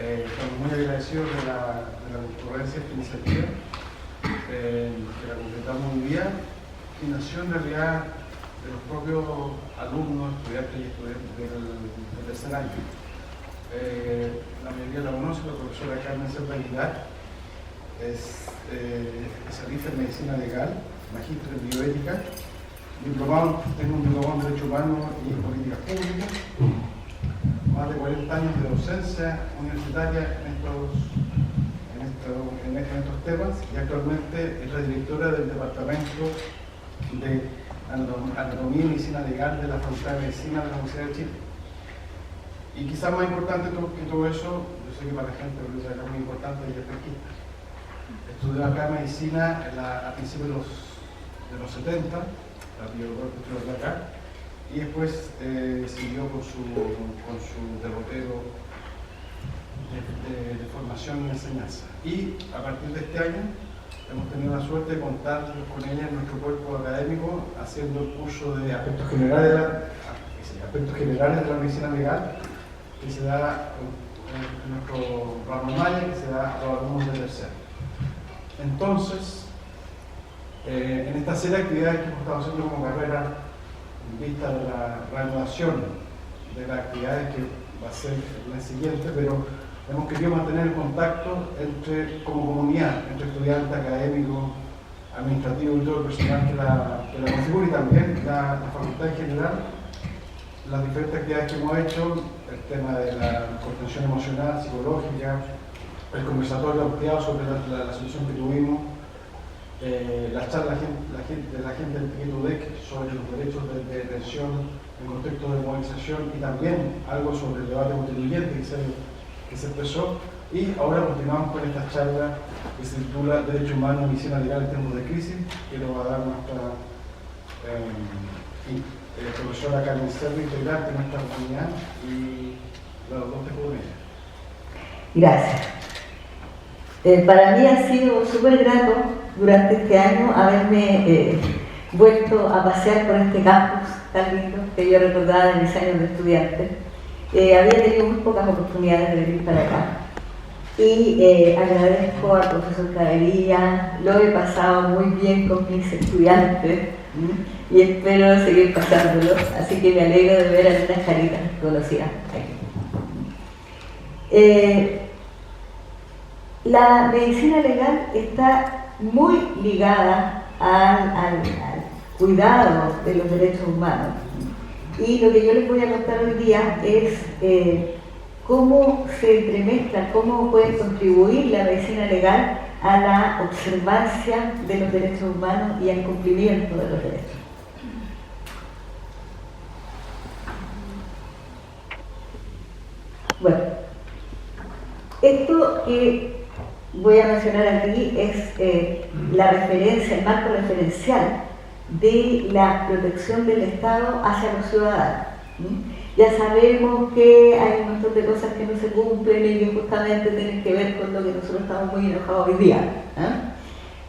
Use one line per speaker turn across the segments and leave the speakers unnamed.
Estamos muy agradecidos de la concurrencia de esta iniciativa, que la completamos hoy día, que nació en realidad de los propios alumnos, estudiantes y estudiantes del tercer año. La mayoría la conoce, la profesora Carmen Cerda Aguilar es especialista en medicina legal, magíster en bioética, tengo un diplomado en Derecho Humano y en Políticas Públicas, más de 40 años de docencia universitaria en estos temas, y actualmente es la directora del Departamento de Anatomía y Medicina Legal de la Facultad de Medicina de la Universidad de Chile. Y quizás más importante que todo eso, yo sé que para la gente es acá muy importante, ella es pesquista. Estudió acá medicina a principios de los 70, la estudió acá, y después siguió con su derrotero de formación y enseñanza. Y a partir de este año hemos tenido la suerte de contar con ella en nuestro cuerpo académico, haciendo el curso de aspectos generales de la medicina legal, que se da en nuestro ramo Maya, que se da a los alumnos de tercero. Entonces, en esta serie de actividades que hemos estado haciendo como carrera, en vista de la reanudación de las actividades que va a ser el mes siguiente, pero hemos querido mantener el contacto como comunidad, entre estudiantes, académicos, administrativos y todo el personal que la configura, y también la facultad en general. Las diferentes actividades que hemos hecho, el tema de la contención emocional, psicológica, el conversatorio ampliado sobre la solución que tuvimos, las charlas de la gente del TEC sobre los derechos de detención en contexto de movilización, y también algo sobre el debate constituyente que se empezó. Y ahora continuamos con esta charla que se titula Derecho Humano y Medicina Legal en tiempos de crisis, que lo va a dar nuestra profesora Carmen Cerda, integrante de nuestra comunidad, y los dos te puedo ella.
Gracias. Para mí ha sido súper grato durante este año haberme vuelto a pasear por este campus tan lindo que yo recordaba de mis años de estudiante. Había tenido muy pocas oportunidades de venir para acá, y agradezco al profesor Cadería, lo he pasado muy bien con mis estudiantes y espero seguir pasándolo, así que me alegro de ver algunas caritas conocidas aquí. La medicina legal está muy ligada al cuidado de los derechos humanos, y lo que yo les voy a contar hoy día es cómo se entremezcla, cómo puede contribuir la medicina legal a la observancia de los derechos humanos y al cumplimiento de los derechos. Bueno, esto que voy a mencionar aquí es la referencia, el marco referencial de la protección del Estado hacia los ciudadanos. Ya sabemos que hay un montón de cosas que no se cumplen y que justamente tienen que ver con lo que nosotros estamos muy enojados hoy día.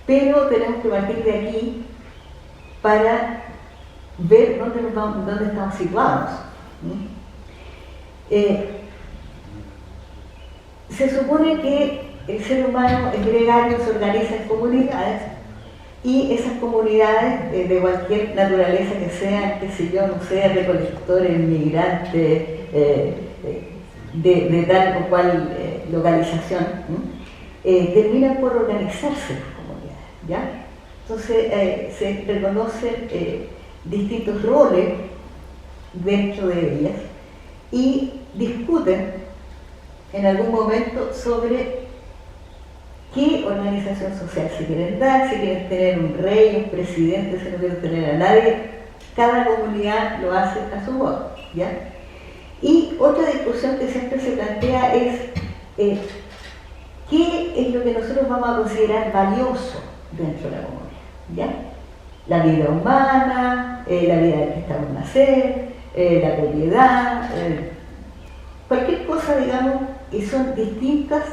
Pero tenemos que partir de aquí para ver dónde estamos situados. Se supone que el ser humano es gregario, se organiza en comunidades, y esas comunidades de cualquier naturaleza que sean, qué sé yo, no sé, recolectores, migrantes, de tal o cual localización, terminan por organizarse en comunidades, ¿ya? Entonces se reconocen distintos roles dentro de ellas y discuten en algún momento sobre qué organización social se quieren dar, si quieren tener un rey, un presidente, si no quieren tener a nadie. Cada comunidad lo hace a su modo, ¿ya? Y otra discusión que siempre se plantea es qué es lo que nosotros vamos a considerar valioso dentro de la comunidad, ¿ya? La vida humana, la vida del que está por nacer, la propiedad, cualquier cosa, digamos, y son distintas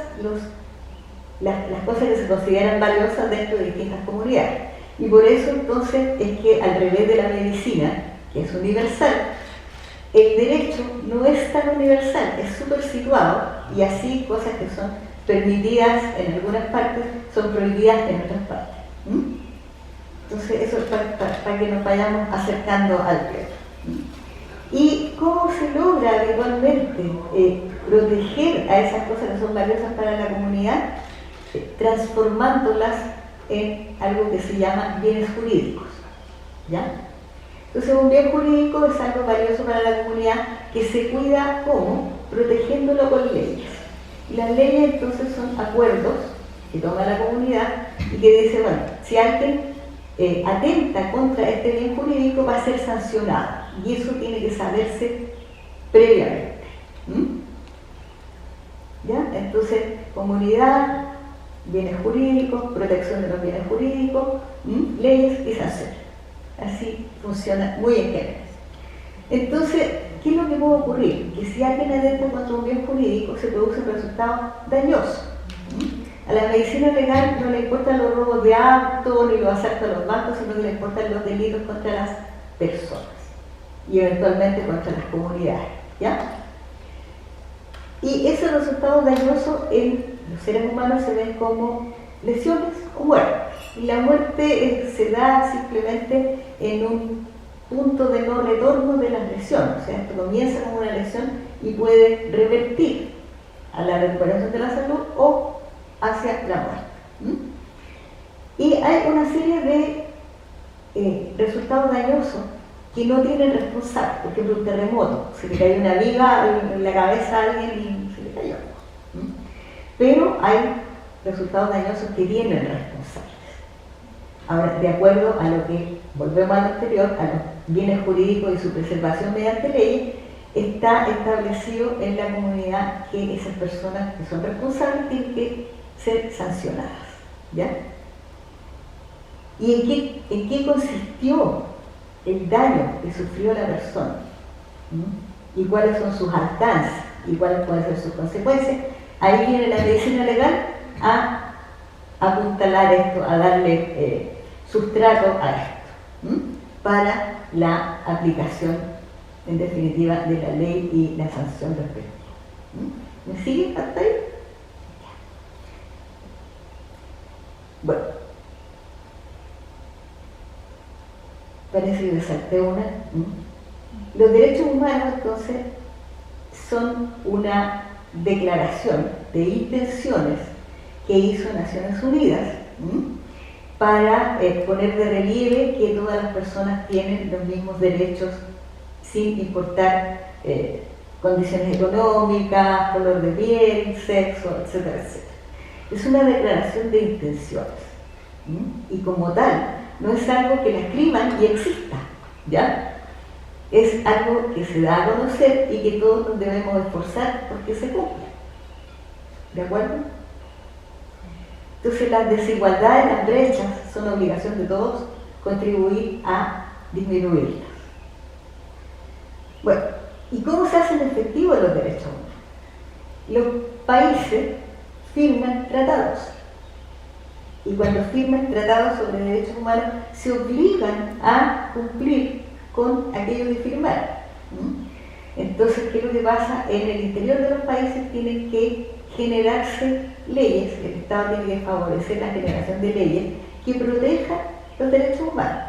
las cosas que se consideran valiosas dentro de distintas comunidades. Y por eso entonces es que al revés de la medicina, que es universal, el derecho no es tan universal, es súper situado, y así cosas que son permitidas en algunas partes son prohibidas en otras partes. Entonces eso es para que nos vayamos acercando al tema. ¿Y cómo se logra habitualmente proteger a esas cosas que son valiosas para la comunidad? Transformándolas en algo que se llama bienes jurídicos, ¿ya? Entonces un bien jurídico es algo valioso para la comunidad que se cuida ¿cómo? Protegiéndolo con leyes. Y las leyes entonces son acuerdos que toma la comunidad y que dice, bueno, si alguien atenta contra este bien jurídico va a ser sancionado y eso tiene que saberse previamente. ¿Ya? Entonces, comunidad, bienes jurídicos, protección de los bienes jurídicos, leyes y sanciones. Así funciona muy en general. Entonces, ¿qué es lo que puede ocurrir? Que si alguien atenta contra un bien jurídico se produce un resultado dañoso. A la medicina legal no le importan los robos de auto ni los asaltos a los bancos, sino que le importan los delitos contra las personas y eventualmente contra las comunidades, ¿ya? Y ese resultado dañoso en los seres humanos se ven como lesiones o muerte. Y la muerte se da simplemente en un punto de no retorno de las lesiones. O sea, esto comienza como una lesión y puede revertir a la recuperación de la salud o hacia la muerte. Y hay una serie de resultados dañosos que no tienen responsable. Por ejemplo, un terremoto, se le cayó una viga en la cabeza a alguien y se le cayó. Pero hay resultados dañosos que tienen responsables. Ahora, de acuerdo a lo que, volvemos a lo anterior, a los bienes jurídicos y su preservación mediante leyes, está establecido en la comunidad que esas personas que son responsables tienen que ser sancionadas, ¿ya? ¿Y en qué consistió el daño que sufrió la persona? ¿Y cuáles son sus alcances? ¿Y cuáles pueden ser sus consecuencias? Ahí viene la medicina legal a apuntalar esto, a darle sustrato a esto, para la aplicación, en definitiva, de la ley y la sanción respectiva. ¿Me sigue hasta ahí? Bueno, parece que me salté una. Los derechos humanos, entonces, son una declaración de intenciones que hizo Naciones Unidas para poner de relieve que todas las personas tienen los mismos derechos sin importar condiciones económicas, color de piel, sexo, etcétera, etcétera. Es una declaración de intenciones y como tal no es algo que la escriban y exista, ¿ya? Es algo que se da a conocer y que todos nos debemos esforzar porque se cumpla. ¿De acuerdo? Entonces las desigualdades, las brechas, son obligación de todos contribuir a disminuirlas. Bueno, ¿y cómo se hacen efectivos los derechos humanos? Los países firman tratados. Y cuando firman tratados sobre derechos humanos, se obligan a cumplir con aquello de firmar. Entonces, ¿qué es lo que pasa? En el interior de los países tienen que generarse leyes, el Estado tiene que favorecer la generación de leyes que protejan los derechos humanos.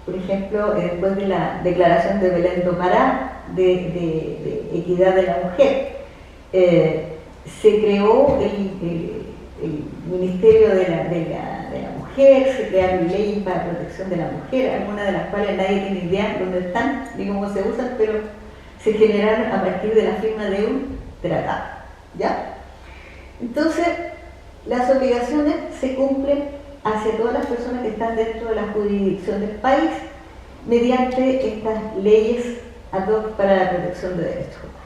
Por ejemplo, después de la declaración de Belén do Pará de equidad de la mujer, se creó el Ministerio de la Mujer, se crearon leyes para protección de la mujer, algunas de las cuales nadie tiene idea dónde están ni cómo se usan, pero se generaron a partir de la firma de un tratado, ¿ya? Entonces, las obligaciones se cumplen hacia todas las personas que están dentro de la jurisdicción del país mediante estas leyes ad hoc para la protección de derechos humanos.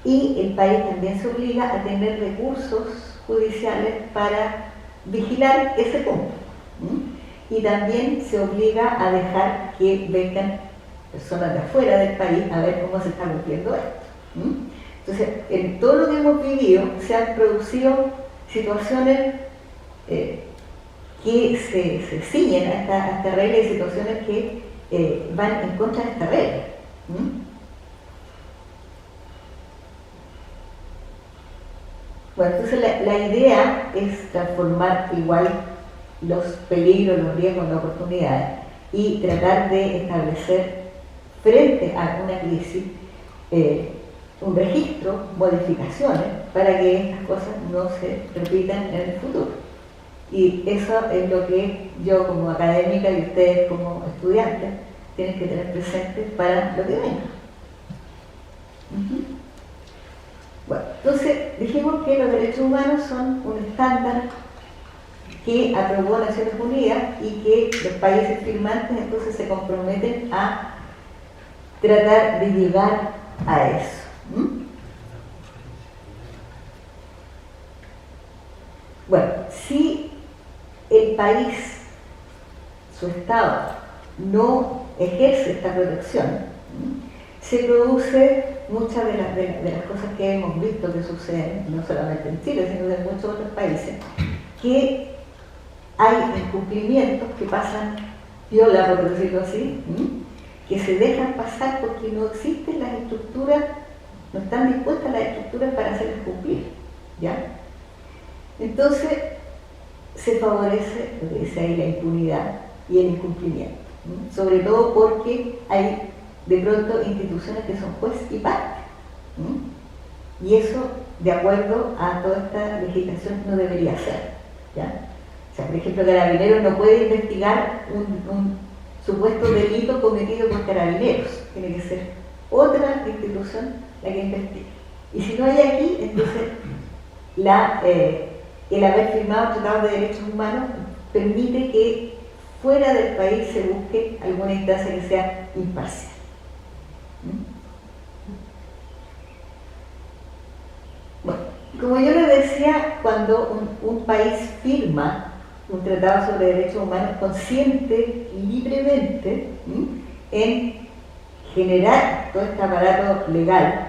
Y el país también se obliga a tener recursos judiciales para vigilar que se cumpla. Y también se obliga a dejar que vengan personas de afuera del país a ver cómo se está cumpliendo esto. Entonces, en todo lo que hemos vivido se han producido situaciones que se ciñen a esta regla y situaciones que van en contra de esta regla. Bueno, entonces la idea es transformar igual los peligros, los riesgos, las oportunidades y tratar de establecer frente a una crisis un registro, modificaciones para que estas cosas no se repitan en el futuro. Y eso es lo que yo como académica y ustedes como estudiantes tienen que tener presente para lo que venga. Bueno, entonces dijimos que los derechos humanos son un estándar que aprobó Naciones Unidas y que los países firmantes entonces se comprometen a tratar de llegar a eso. Bueno, si el país, su Estado, no ejerce esta protección, se produce muchas de las cosas que hemos visto que suceden, no solamente en Chile, sino en muchos otros países, que hay incumplimientos que pasan piola, por decirlo así, que se dejan pasar porque no existen las estructuras, no están dispuestas las estructuras para hacerlas cumplir, ¿ya? Entonces, se favorece, lo que dice ahí, la impunidad y el incumplimiento, sobre todo porque hay de pronto instituciones que son juez y parte, y eso, de acuerdo a toda esta legislación, no debería ser, ¿ya? O sea, por ejemplo, Carabineros no puede investigar un supuesto delito cometido por Carabineros, tiene que ser otra institución la que investigue. Y si no hay aquí, entonces el haber firmado tratados de derechos humanos permite que fuera del país se busque alguna instancia que sea imparcial. Bueno, como yo les decía, cuando un país firma un tratado sobre derechos humanos, consiente libremente en generar todo este aparato legal,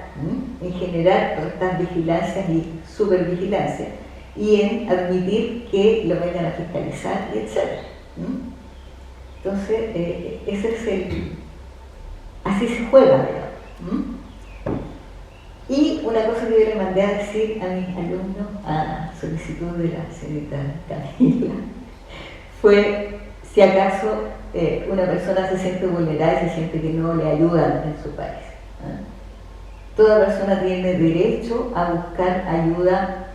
en generar todas estas vigilancias y supervigilancias, y en admitir que lo vengan a fiscalizar, etc. Entonces, ese es así se juega, ¿verdad? Y una cosa que yo le mandé a decir a mis alumnos a solicitud de la señorita Camila fue si acaso una persona se siente vulnerada y se siente que no le ayudan en su país. Toda persona tiene derecho a buscar ayuda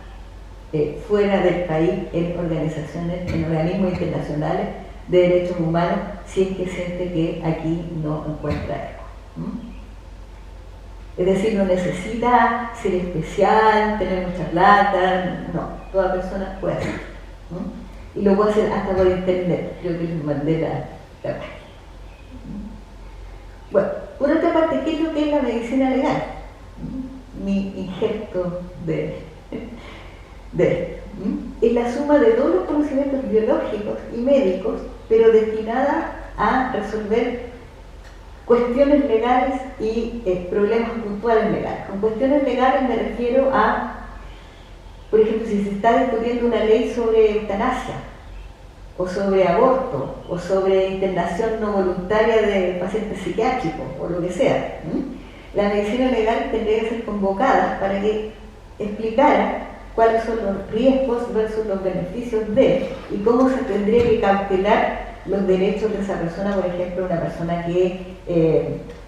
fuera del país en organizaciones, en organismos internacionales de derechos humanos, si es que siente que aquí no encuentra algo. Es decir, no necesita ser especial, tener mucha plata, no, toda persona puede hacerlo. Y lo puede hacer hasta por internet, creo que les mandé la página. Bueno, por otra parte, ¿qué es lo que es la medicina legal? Mi injerto de es la suma de todos los conocimientos biológicos y médicos, pero destinada a resolver cuestiones legales y problemas puntuales legales. Con cuestiones legales me refiero a, por ejemplo, si se está discutiendo una ley sobre eutanasia, o sobre aborto, o sobre internación no voluntaria de pacientes psiquiátricos, o lo que sea. La medicina legal tendría que ser convocada para que explicara cuáles son los riesgos versus los beneficios de, y cómo se tendría que cautelar los derechos de esa persona, por ejemplo, una persona que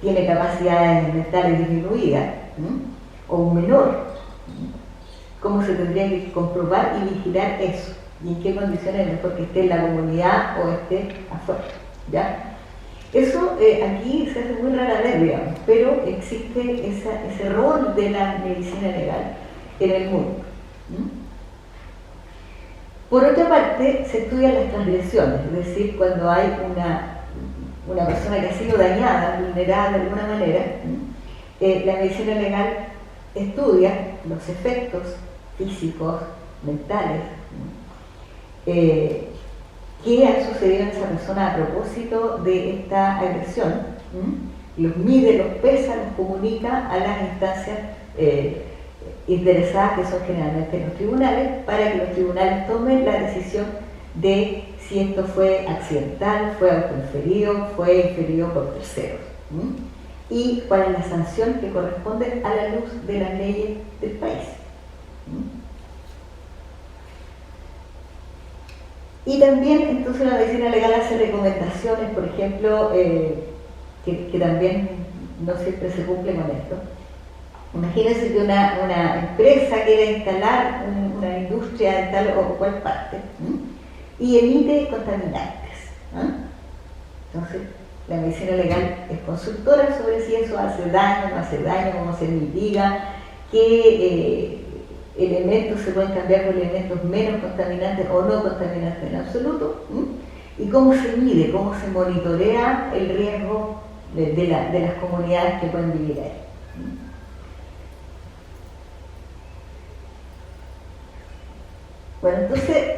tiene capacidades mentales disminuidas, o un menor. ¿Cómo se tendría que comprobar y vigilar eso? ¿Y en qué condiciones es mejor que esté en la comunidad o esté afuera? ¿Ya? Eso aquí se hace muy rara vez, digamos, pero existe ese rol de la medicina legal en el mundo. Por otra parte, se estudian las transgresiones, es decir, cuando hay una persona que ha sido dañada, vulnerada de alguna manera, la medicina legal estudia los efectos físicos, mentales, que han sucedido en esa persona a propósito de esta agresión, los mide, los pesa, los comunica a las instancias interesadas, que son generalmente los tribunales, para que los tribunales tomen la decisión de si esto fue accidental, fue autoinferido, fue inferido por terceros. y cuál es la sanción que corresponde a la luz de las leyes del país. Y también, entonces, la medicina legal hace recomendaciones, por ejemplo, que también no siempre se cumple con esto. Imagínense que una empresa quiere instalar una industria en tal o cual parte y emite contaminantes. Entonces, la medicina legal es consultora sobre si eso hace daño, no hace daño, cómo se mitiga, qué elementos se pueden cambiar por elementos menos contaminantes o no contaminantes en absoluto, y cómo se mide, cómo se monitorea el riesgo de las comunidades que pueden vivir ahí. Bueno, entonces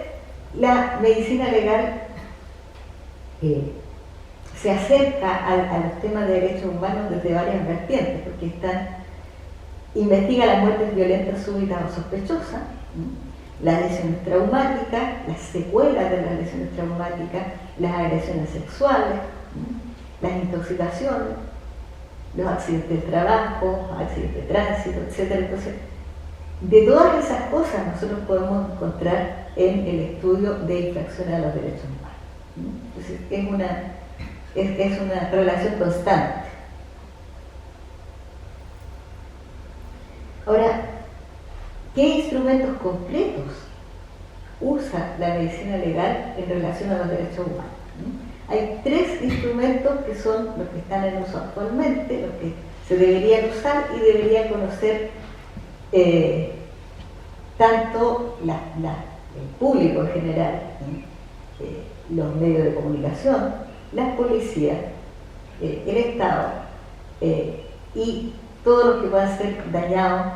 la medicina legal se acerca a los temas de derechos humanos desde varias vertientes, porque investiga las muertes violentas súbitas o sospechosas, las lesiones traumáticas, las secuelas de las lesiones traumáticas, las agresiones sexuales, las intoxicaciones, los accidentes de trabajo, accidentes de tránsito, etc. Entonces, de todas esas cosas nosotros podemos encontrar en el estudio de infracciones a los derechos humanos. Entonces, es una relación constante. Ahora, ¿qué instrumentos concretos usa la medicina legal en relación a los derechos humanos? Hay 3 instrumentos que son los que están en uso actualmente, los que se deberían usar y deberían conocer tanto el público en general, los medios de comunicación, las policías, el Estado y todos los que puedan ser dañados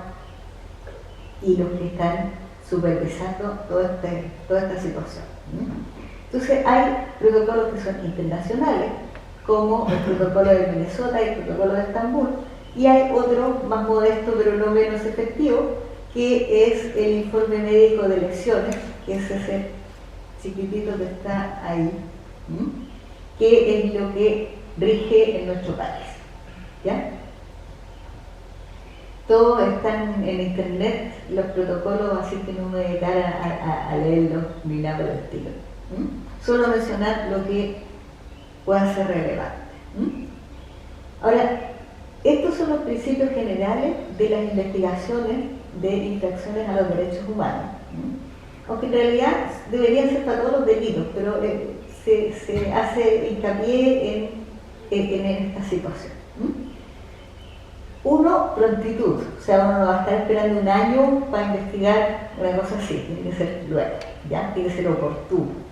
y los que están supervisando toda esta situación. Entonces hay protocolos que son internacionales, como el protocolo de Minnesota y el protocolo de Estambul, y hay otro más modesto pero no menos efectivo, que es el informe médico de lesiones, que es ese chiquitito que está ahí, que es lo que rige en nuestro país. ¿Ya? Todos están en internet, los protocolos, así que no me voy a dedicar a leerlos ni nada por el estilo. Solo mencionar lo que pueda ser relevante. Ahora, estos son los principios generales de las investigaciones de infracciones a los derechos humanos. Aunque en realidad deberían ser para todos los delitos, pero se hace hincapié en esta situación. Uno, prontitud, o sea, uno no va a estar esperando un año para investigar una cosa así, tiene que ser luego, ¿ya? Tiene que ser oportuno.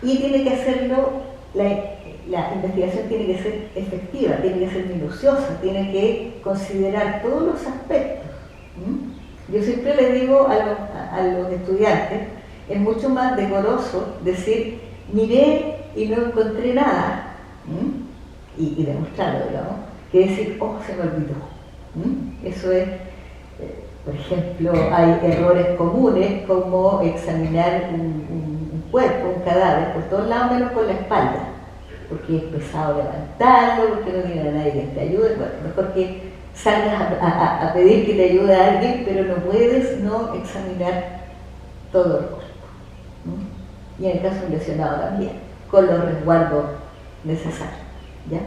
Y tiene que hacerlo, la investigación tiene que ser efectiva, tiene que ser minuciosa, tiene que considerar todos los aspectos. Yo siempre le digo a los estudiantes, es mucho más decoroso decir, miré y no encontré nada, y demostrarlo, digamos, que decir, oh, se me olvidó. Eso es, por ejemplo, hay errores comunes como examinar un cuerpo, un cadáver, por todos lados menos por la espalda, porque es pesado levantarlo, porque no tiene a nadie que te ayude. Bueno, mejor que salgas a pedir que te ayude a alguien, pero no puedes no examinar todo el cuerpo. Y en el caso de un lesionado también, con los resguardos necesarios. ¿Ya?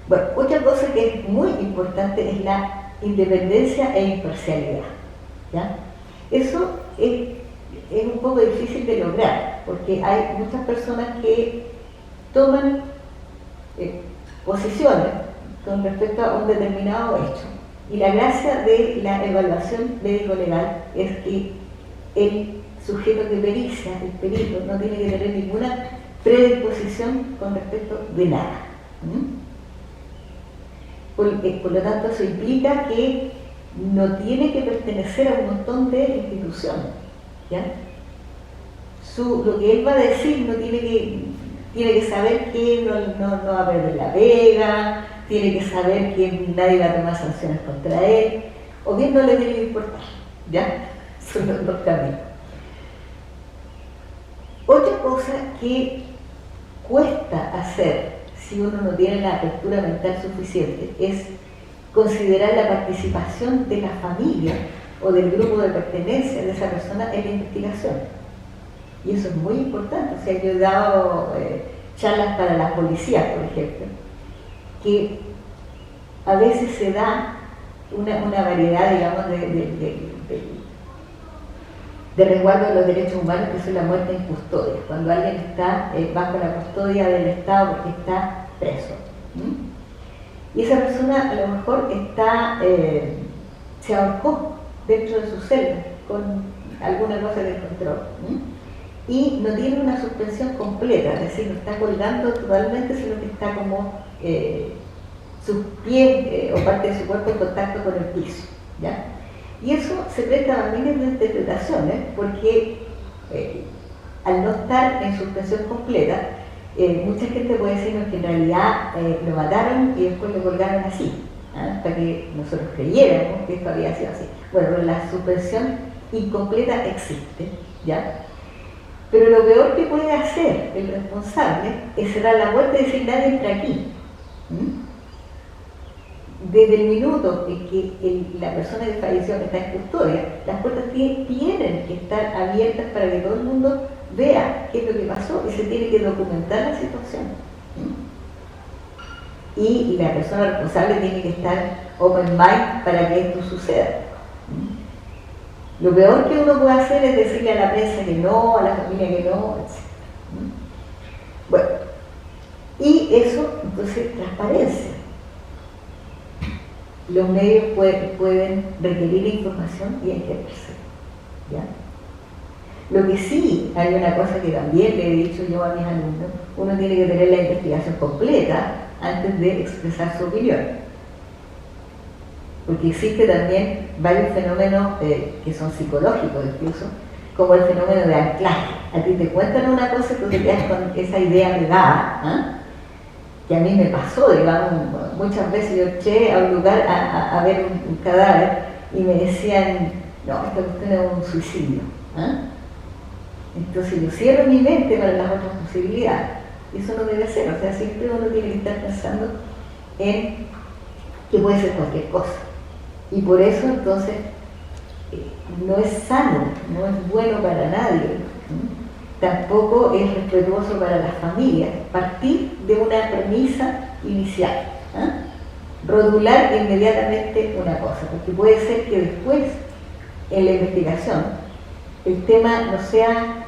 Bueno, otra cosa que es muy importante es la independencia e imparcialidad. ¿Ya? Eso es un poco difícil de lograr, porque hay muchas personas que toman posiciones con respecto a un determinado hecho. Y la gracia de la evaluación médico-legal es que el sujeto que pericia, el perito, no tiene que tener ninguna predisposición con respecto de nada. Por lo tanto, eso implica que no tiene que pertenecer a un montón de instituciones. ¿Ya? Lo que él va a decir no tiene que saber que no va a perder la pega, tiene que saber que nadie va a tomar sanciones contra él, o bien no le tiene que importar. ¿Ya? Son los dos caminos. Otra cosa que cuesta hacer si uno no tiene la apertura mental suficiente, es considerar la participación de la familia o del grupo de pertenencia de esa persona en la investigación. Y eso es muy importante. O sea, yo he dado charlas para las policías, por ejemplo, que a veces se da una variedad, digamos, de resguardo de los derechos humanos, que es la muerte en custodia, cuando alguien está bajo la custodia del Estado porque está preso. Y esa persona a lo mejor se ahorcó dentro de su celda con alguna cosa de control. Y no tiene una suspensión completa, es decir, no está colgando totalmente, sino que está como sus pies o parte de su cuerpo en contacto con el piso, ¿ya? Y eso se presta a miles de interpretaciones, porque al no estar en suspensión completa, mucha gente puede decirnos que en realidad lo mataron y después lo colgaron así, hasta que nosotros creyéramos que esto había sido así. Bueno, la suspensión incompleta existe, ¿ya? Pero lo peor que puede hacer el responsable es cerrar la puerta y decir: nadie entra aquí. Desde el minuto en que la persona que falleció está en custodia, las puertas tienen que estar abiertas para que todo el mundo vea qué es lo que pasó y se tiene que documentar la situación. Y la persona responsable tiene que estar open mind para que esto suceda. Lo peor que uno puede hacer es decirle a la prensa que no, a la familia que no, etc. Bueno, y eso, entonces, transparencia. Los medios pueden requerir información y hay que hacerse, ¿ya? Lo que sí, hay una cosa que también le he dicho yo a mis alumnos: uno tiene que tener la investigación completa antes de expresar su opinión. Porque existe también varios fenómenos que son psicológicos incluso, como el fenómeno de anclaje. A ti te cuentan una cosa y tú te quedas con esa idea pegada, que a mí me pasó, digamos, muchas veces yo eché a un lugar a ver un cadáver y me decían: no, esta cuestión es un suicidio. Entonces yo cierro mi mente para las otras posibilidades. Y eso no debe ser, o sea, siempre uno tiene que estar pensando en que puede ser cualquier cosa. Y por eso entonces no es sano, no es bueno para nadie, tampoco es respetuoso para las familias partir de una premisa inicial, rodular inmediatamente una cosa, porque puede ser que después en la investigación el tema no sea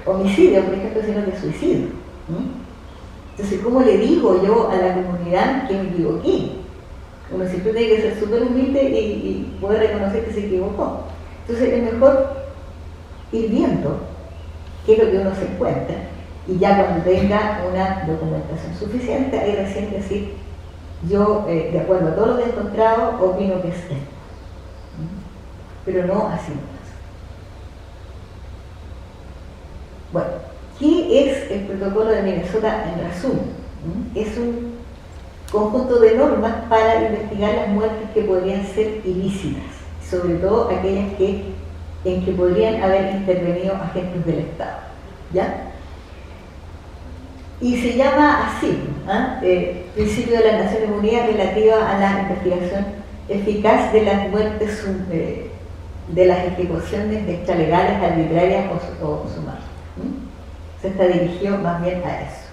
homicidio, por ejemplo, sino que suicidio. Entonces, ¿cómo le digo yo a la comunidad que me equivoqué? Uno siempre tiene que ser súper humilde y poder reconocer que se equivocó. Entonces es mejor ir viendo qué es lo que uno se encuentra y ya cuando tenga una documentación suficiente, ahí recién decir: yo, de acuerdo a todo lo que he encontrado, opino que es esto. Pero no así nomás. Bueno, ¿qué es el protocolo de Minnesota en resumen? Es un conjunto de normas para investigar las muertes que podrían ser ilícitas, sobre todo aquellas en que podrían haber intervenido agentes del Estado, ¿ya? Y se llama así, Principio de las Naciones Unidas relativa a la investigación eficaz de las muertes, de las ejecuciones extralegales, arbitrarias o sumarias. Se está dirigido más bien a eso,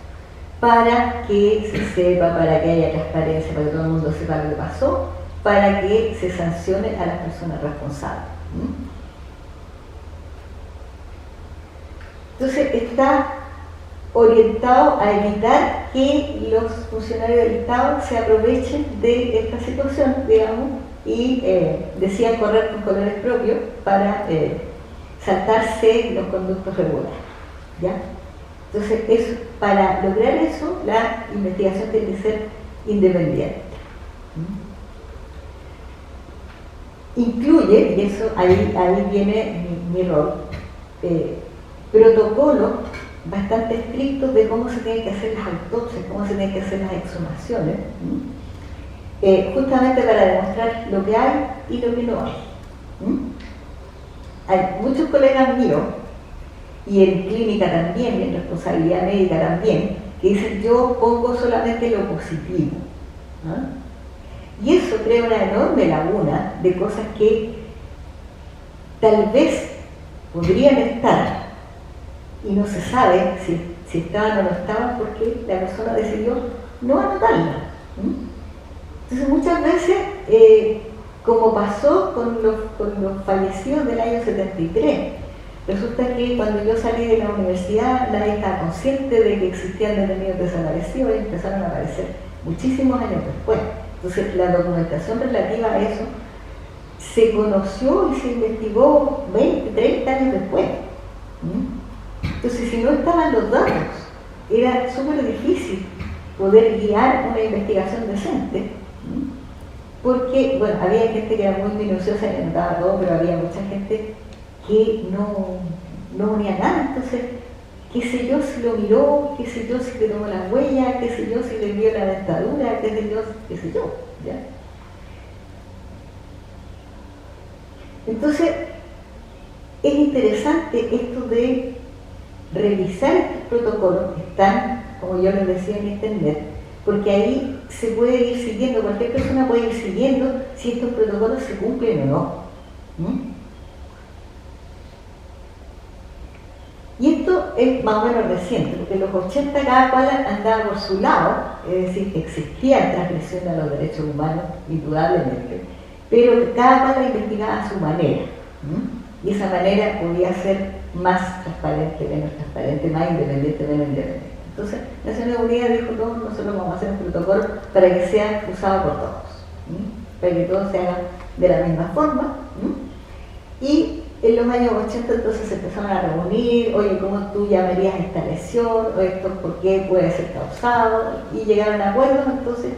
para que se sepa, para que haya transparencia, para que todo el mundo sepa lo que pasó, para que se sancione a las personas responsables. Entonces está orientado a evitar que los funcionarios del Estado se aprovechen de esta situación, digamos, y decidan correr con colores propios para saltarse los conductos regulares, ¿ya? Entonces, para lograr eso, la investigación tiene que ser independiente. Incluye, y eso ahí viene mi rol, protocolos bastante estrictos de cómo se tienen que hacer las autopsias, cómo se tienen que hacer las exhumaciones, justamente para demostrar lo que hay y lo que no hay. Hay muchos colegas míos, y en clínica también, en responsabilidad médica también, que dicen yo pongo solamente lo positivo. ¿Ah? Y eso crea una enorme laguna de cosas que tal vez podrían estar y no se sabe si estaban o no estaban porque la persona decidió no anotarla. Entonces muchas veces, como pasó con los fallecidos del año 73, resulta que cuando yo salí de la universidad nadie estaba consciente de que existían detenidos desaparecidos y empezaron a aparecer muchísimos años después. Entonces la documentación relativa a eso se conoció y se investigó 20, 30 años después. Entonces si no estaban los datos, era súper difícil poder guiar una investigación decente, porque, bueno, había gente que era muy minuciosa y anotaba todo, pero había mucha gente que no unía nada. Entonces, qué sé yo si lo miró, qué sé yo si le tomó la huella, qué sé yo si le vio la dentadura, qué sé yo, ¿ya? Entonces, es interesante esto de revisar estos protocolos que están, como yo les decía, en internet, porque ahí se puede ir siguiendo, cualquier persona puede ir siguiendo si estos protocolos se cumplen o no. Y esto es más o menos reciente, porque en los 80 cada cual andaba por su lado, es decir, existía transgresión a los derechos humanos, indudablemente, pero cada cual la investigaba a su manera. Y esa manera podía ser más transparente, menos transparente, más independiente, menos independiente. Entonces, Naciones Unidas dijo, no, nosotros vamos a hacer un protocolo para que sea usado por todos, para que todo se haga de la misma forma. Y en los años 80 entonces se empezaron a reunir, oye, ¿cómo tú llamarías esta lesión? O esto, ¿por qué puede ser causado? Y llegaron a acuerdos entonces,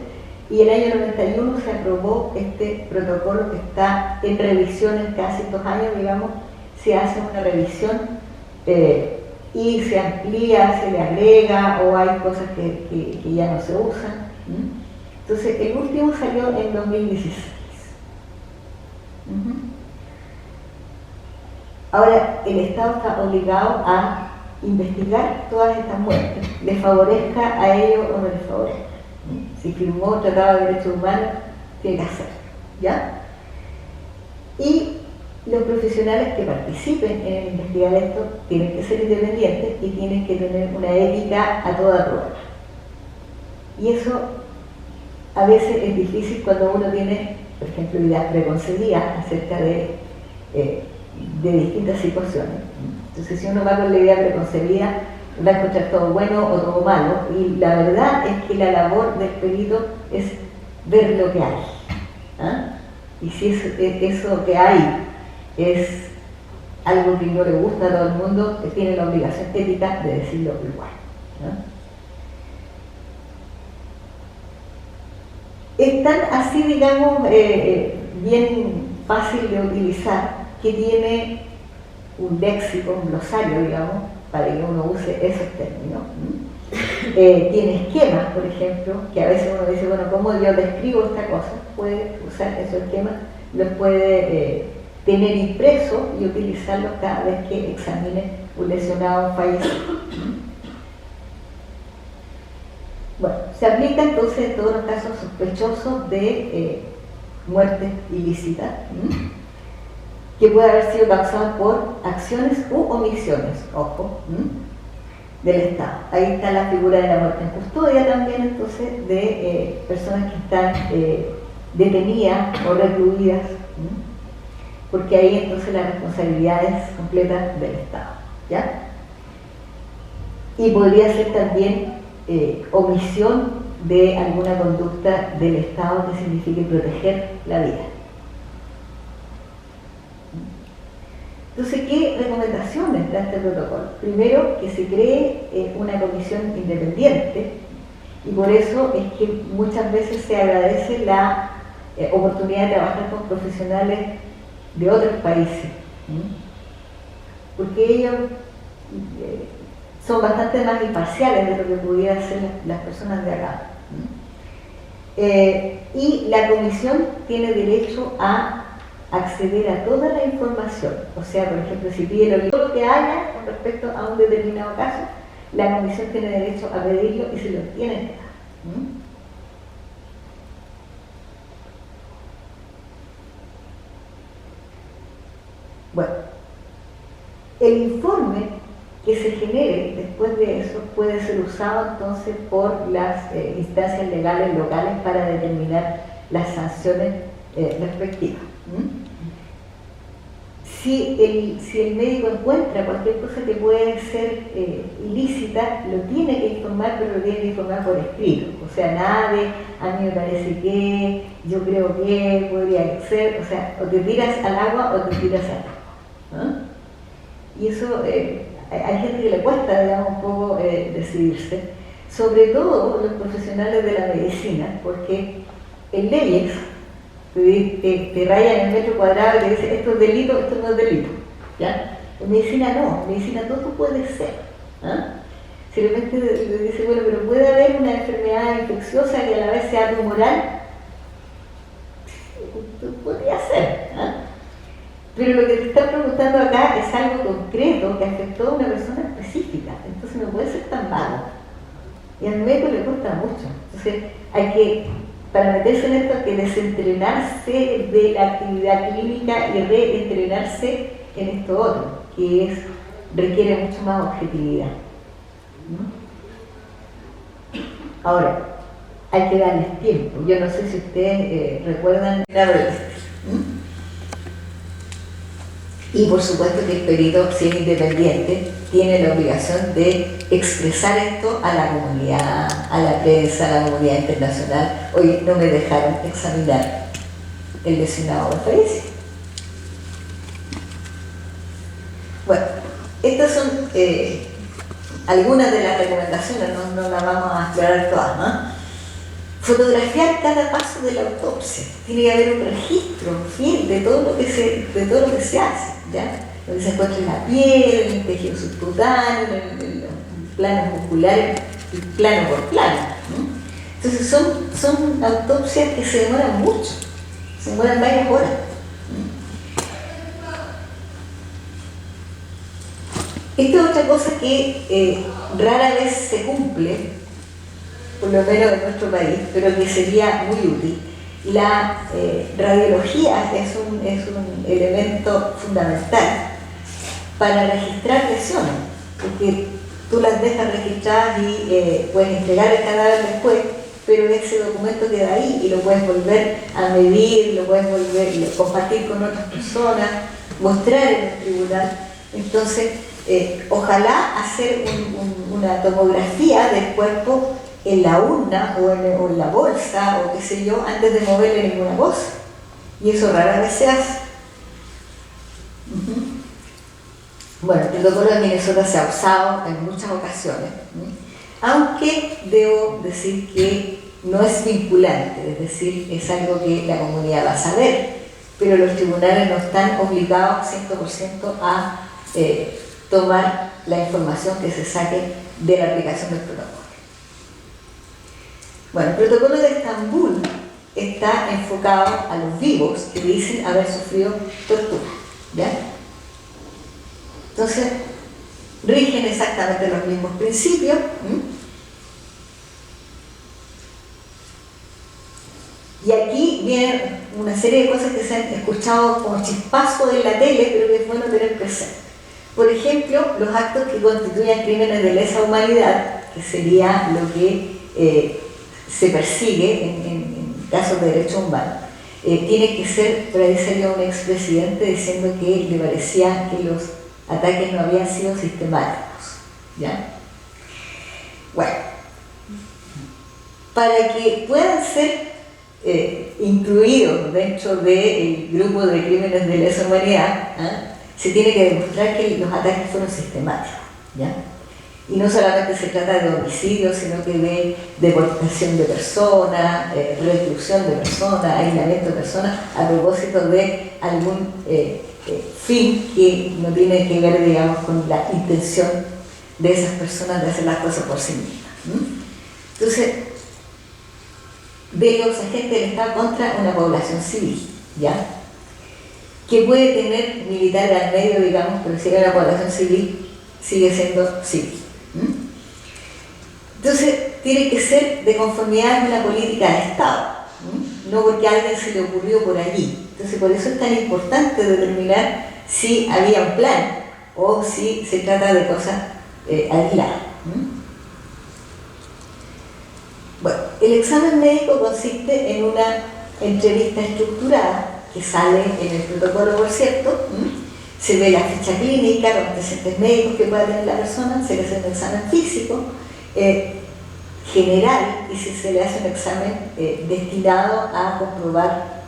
y en el año 91 se aprobó este protocolo que está en revisiones casi 2 años, digamos, se hace una revisión y se amplía, se le agrega o hay cosas que ya no se usan. Entonces el último salió en 2016. Ahora el Estado está obligado a investigar todas estas muertes, les favorezca a ellos o no les favorezca. Si firmó Tratado de Derechos Humanos, tiene que hacer, ¿ya? Y los profesionales que participen en investigar esto tienen que ser independientes y tienen que tener una ética a toda prueba. Y eso a veces es difícil cuando uno tiene, por ejemplo, ideas preconcebidas acerca de distintas situaciones. Entonces, si uno va con la idea preconcebida, va a encontrar todo bueno o todo malo, y la verdad es que la labor del perito es ver lo que hay. Y si eso que hay es algo que no le gusta a todo el mundo, tiene la obligación ética de decirlo igual. Es tan así, digamos, bien fácil de utilizar, que tiene un léxico, un glosario, digamos, para que uno use esos términos. Tiene esquemas, por ejemplo, que a veces uno dice, bueno, ¿cómo yo describo esta cosa? Puede usar esos esquemas, los puede tener impresos y utilizarlos cada vez que examine un lesionado fallecido. Bueno, se aplica entonces en todos los casos sospechosos de muerte ilícita, que puede haber sido causada por acciones u omisiones, ojo, del Estado. Ahí está la figura de la muerte en custodia también, entonces, de personas que están detenidas o recluidas, porque ahí entonces la responsabilidad es completa del Estado, ¿ya? Y podría ser también omisión de alguna conducta del Estado que signifique proteger la vida. Entonces, ¿qué recomendaciones da este protocolo? Primero, que se cree una comisión independiente, y por eso es que muchas veces se agradece la oportunidad de trabajar con profesionales de otros países, porque ellos son bastante más imparciales de lo que pudieran ser las personas de acá. Y la comisión tiene derecho a acceder a toda la información, o sea, por ejemplo, si pide todo lo que haya con respecto a un determinado caso, la Comisión tiene derecho a pedirlo y se lo tienen que dar. Bueno, el informe que se genere después de eso puede ser usado entonces por las instancias legales locales para determinar las sanciones respectivas. Si el médico encuentra cualquier cosa que puede ser ilícita, lo tiene que informar, pero lo tiene que informar por escrito. O sea, nada de a mí me parece que, yo creo que, podría ser, o sea, o te tiras al agua o te tiras al agua. Y eso, hay gente que le cuesta, digamos, un poco decidirse, sobre todo los profesionales de la medicina, porque en leyes te rayan el metro cuadrado y te dicen esto es delito, esto no es delito, ¿ya? En medicina no, en medicina todo puede ser. Si de repente le dice, bueno, pero puede haber una enfermedad infecciosa que a la vez sea tumoral, podría ser, pero lo que te está preguntando acá es algo concreto que afectó a una persona específica, entonces no puede ser tan vago. Y al médico le cuesta mucho. Entonces hay que, para meterse en esto, hay que desentrenarse de la actividad clínica y reentrenarse en esto otro, que requiere mucho más objetividad. Ahora, hay que darles tiempo. Yo no sé si ustedes recuerdan la revista. Y por supuesto que el perito, si es independiente, tiene la obligación de expresar esto a la comunidad, a la prensa, a la comunidad internacional. Hoy no me dejaron examinar el lesionado de París. Bueno, estas son algunas de las recomendaciones, no las vamos a explorar todas, ¿no? Fotografiar cada paso de la autopsia. Tiene que haber un registro fiel de todo lo que se hace, ¿ya? Donde se encuentra en la piel, en el tejido subcutáneo, en los planos musculares, plano por plano, ¿no? Entonces son autopsias que se demoran mucho, se demoran varias horas. Esta es otra cosa que rara vez se cumple, por lo menos en nuestro país, pero que sería muy útil. La radiología es un elemento fundamental para registrar lesiones, porque tú las dejas registradas y puedes entregar el cadáver después, pero ese documento queda ahí y lo puedes volver a medir, lo puedes volver a compartir con otras personas, mostrar en el tribunal. Entonces, ojalá hacer una tomografía del cuerpo en la urna o en la bolsa o qué sé yo, antes de moverle ninguna cosa. Y eso rara vez se hace. Bueno, el protocolo de Minnesota se ha usado en muchas ocasiones, aunque debo decir que no es vinculante, es decir, es algo que la comunidad va a saber, pero los tribunales no están obligados 100% a tomar la información que se saque de la aplicación del protocolo. Bueno, el protocolo de Estambul está enfocado a los vivos que dicen haber sufrido tortura, ¿ya? Entonces, rigen exactamente los mismos principios. Y aquí vienen una serie de cosas que se han escuchado como chispazos en la tele, pero que es bueno tener presente. Por ejemplo, los actos que constituyan crímenes de lesa humanidad, que sería lo que se persigue en casos de derechos humanos, tiene que ser, por ahí salió un expresidente diciendo que le parecía que los ataques no habían sido sistemáticos, ¿ya? Bueno, para que puedan ser incluidos dentro del grupo de crímenes de lesa humanidad, se tiene que demostrar que los ataques fueron sistemáticos, ¿ya? Y no solamente se trata de homicidio, sino que de deportación de personas, reclusión de personas, aislamiento de personas, a propósito de algún fin que no tiene que ver, digamos, con la intención de esas personas de hacer las cosas por sí mismas. Entonces, de los agentes del Estado contra una población civil, ¿ya? Que puede tener militares al medio, digamos, pero si hay una población civil, sigue siendo civil. Entonces, tiene que ser de conformidad con la política de Estado, no porque a alguien se le ocurrió por allí. Entonces, por eso es tan importante determinar si había un plan o si se trata de cosas aisladas. Bueno, el examen médico consiste en una entrevista estructurada que sale en el protocolo, por cierto. Se ve la ficha clínica, los antecedentes médicos que pueda tener la persona, se le hace un examen físico general y si se le hace un examen destinado a comprobar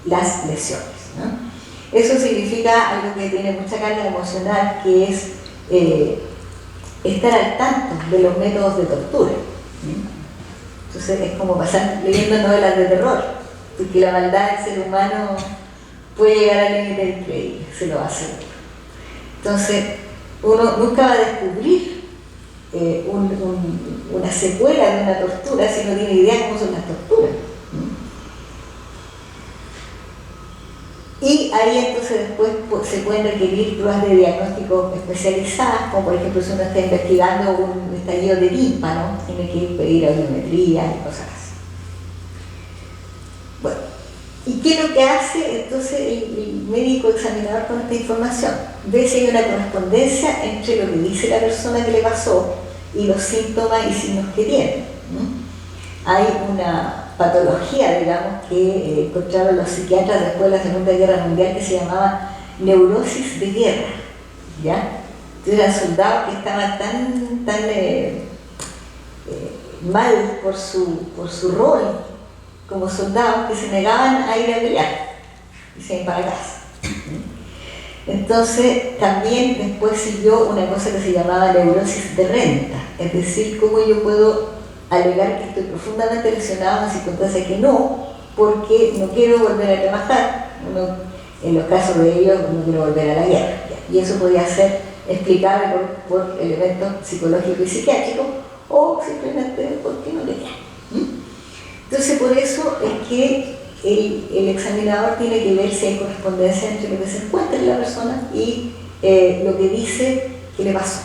las lesiones, ¿no? Eso significa algo que tiene mucha carga emocional, que es estar al tanto de los métodos de tortura. Entonces es como pasar leyendo novelas de terror, porque la maldad del ser humano puede llegar al límite increíble, se lo hace. Entonces uno nunca va a descubrir una secuela de una tortura si no tiene idea cómo son las torturas. Y ahí entonces después se pueden requerir pruebas de diagnóstico especializadas, como por ejemplo si uno está investigando un estallido de tímpano, tiene que pedir audiometría y cosas así. Bueno, ¿y qué es lo que hace entonces el médico examinador con esta información? Ve si hay una correspondencia entre lo que dice la persona que le pasó y los síntomas y signos que tiene. Hay una patología, digamos, que encontraron los psiquiatras después de la Segunda Guerra Mundial que se llamaba neurosis de guerra, ¿ya? Entonces eran soldados que estaban tan mal por su rol como soldados que se negaban a ir a pelear y se iban para casa. Entonces también después siguió una cosa que se llamaba neurosis de renta, es decir, cómo yo puedo alegar que estoy profundamente lesionado en circunstancias que no, porque no quiero volver a trabajar. En los casos de ellos no quiero volver a la guerra, y eso podía ser explicable por elementos psicológicos y psiquiátricos o simplemente porque no quería. Entonces por eso es que el examinador tiene que ver si hay correspondencia entre lo que se encuentra en la persona y lo que dice que le pasó.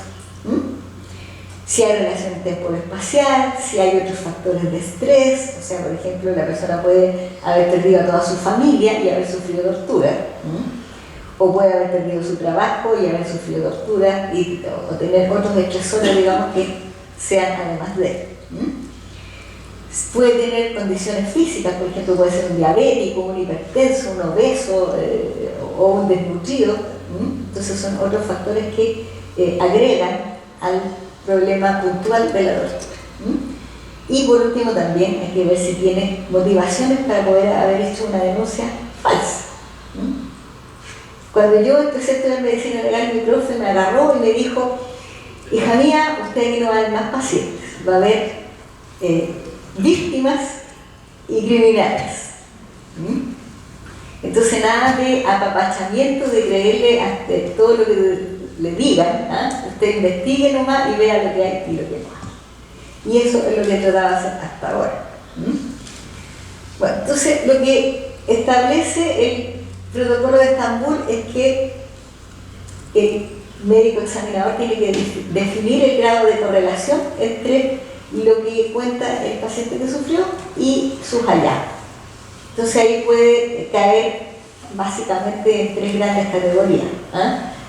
Si hay relación temporal-espacial, si hay otros factores de estrés, o sea, por ejemplo, la persona puede haber perdido a toda su familia y haber sufrido tortura, o puede haber perdido su trabajo y haber sufrido tortura, o tener otros estresores, digamos, que sean además de él. Puede tener condiciones físicas, por ejemplo, puede ser un diabético, un hipertenso, un obeso o un desnutrido. Entonces son otros factores que agregan al problema puntual de la tortura. Y por último también hay que ver si tiene motivaciones para poder haber hecho una denuncia falsa. Cuando yo empecé a estudiar medicina legal, mi profe me agarró y me dijo: hija mía, usted aquí no va a haber más pacientes, va a haber víctimas y criminales. Entonces nada de apapachamiento, de creerle a todo lo que le digan, usted investigue nomás y vea lo que hay y lo que no hay. Y eso es lo que trataba de hacer hasta ahora. Bueno, entonces lo que establece el protocolo de Estambul es que el médico examinador tiene que definir el grado de correlación entre lo que cuenta el paciente que sufrió y sus hallazgos. Entonces ahí puede caer básicamente en tres grandes categorías.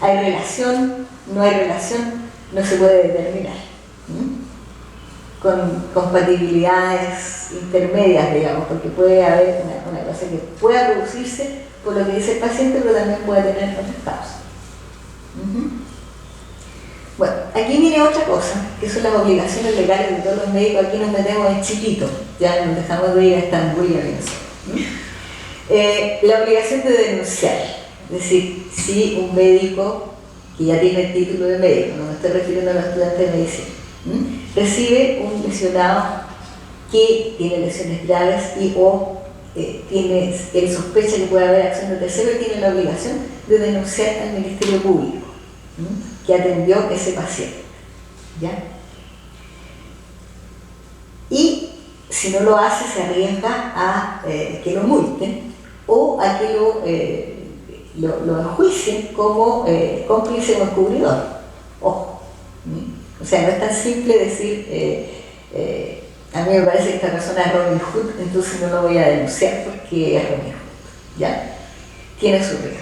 Hay relación, no hay relación, no se puede determinar. Con compatibilidades intermedias, digamos, porque puede haber una cosa que pueda producirse por lo que dice el paciente, pero también puede tener otras causas. Bueno, aquí viene otra cosa, que son las obligaciones legales de todos los médicos. Aquí nos metemos en chiquito, ya nos dejamos de ir a Estambul y a Venezuela. La obligación de denunciar, es decir, si un médico que ya tiene el título de médico, no me estoy refiriendo a los estudiantes de medicina, recibe un lesionado que tiene lesiones graves y o tiene el sospecha que puede haber acción de tercero, y tiene la obligación de denunciar al Ministerio Público que atendió ese paciente, ¿ya? Y si no lo hace, se arriesga a que lo multen o a que lo enjuicien como cómplice o encubridor. Ojo. O sea, no es tan simple decir A mí me parece que esta persona es Robin Hood, entonces no lo voy a denunciar porque es Robin Hood, ¿ya? Tiene su riesgo.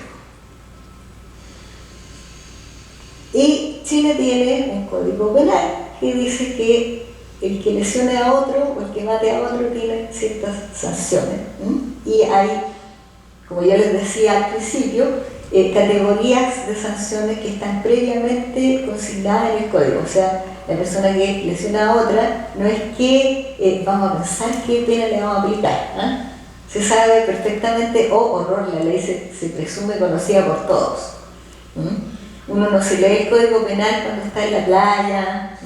Y Chile tiene un código penal que dice que el que lesione a otro o el que mate a otro tiene ciertas sanciones. Y hay, como ya les decía al principio, categorías de sanciones que están previamente consignadas en el código. O sea, la persona que lesiona a otra no es que vamos a pensar qué pena le vamos a aplicar. Se sabe perfectamente, horror, la ley se presume conocida por todos. Uno no se lee el código penal cuando está en la playa,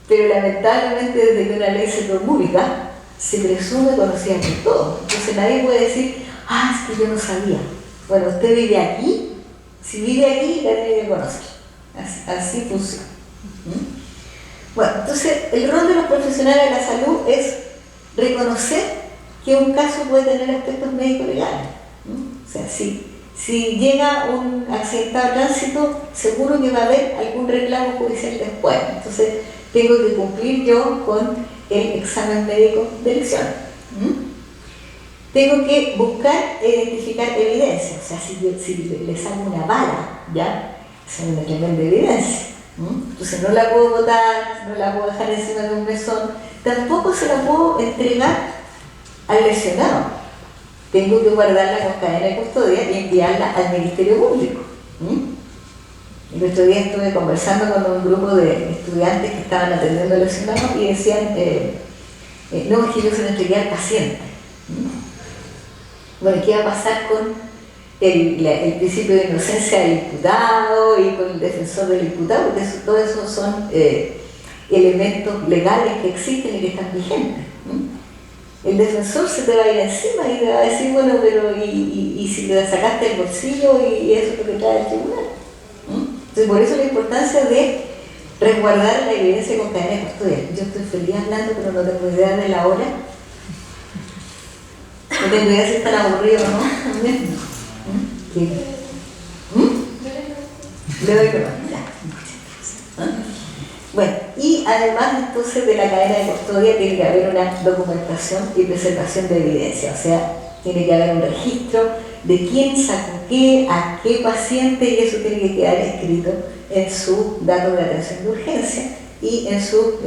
pero lamentablemente desde que una ley se promulga, se presume conocida por todos. Entonces nadie puede decir, es que yo no sabía. Bueno, usted vive aquí, si vive aquí, la tiene que conocer. Así funciona. Bueno, entonces el rol de los profesionales de la salud es reconocer que un caso puede tener aspectos médico-legales. O sea, si llega un accidentado de tránsito, seguro que va a haber algún reclamo judicial después. Entonces, tengo que cumplir yo con el examen médico de lesión. Tengo que buscar e identificar evidencia. O sea, si le saco una bala, ¿ya? Esa es una tremenda evidencia. Entonces, no la puedo botar, no la puedo dejar encima de un mesón, tampoco se la puedo entregar al lesionado. Tengo que guardarla con cadena de custodia y enviarla al Ministerio Público. El otro día estuve conversando con un grupo de estudiantes que estaban atendiendo a lesionados y decían, no, es que yo se lo entregué al paciente. Bueno, ¿qué va a pasar con el principio de inocencia del imputado y con el defensor del imputado? Porque todo eso son elementos legales que existen y que están vigentes. El defensor se te va a ir encima y te va a decir, bueno, pero y si te sacaste el bolsillo y eso es lo que trae el tribunal. Entonces, por eso la importancia de resguardar la evidencia con cadena de custodia. Yo estoy feliz hablando, pero no tengo idea de la hora. No tengo idea si están aburridos o no. ¿Qué? Le doy que ya. Bueno, y además entonces de la cadena de custodia tiene que haber una documentación y preservación de evidencia, o sea, tiene que haber un registro de quién sacó qué, a qué paciente, y eso tiene que quedar escrito en su dato de atención de urgencia y en su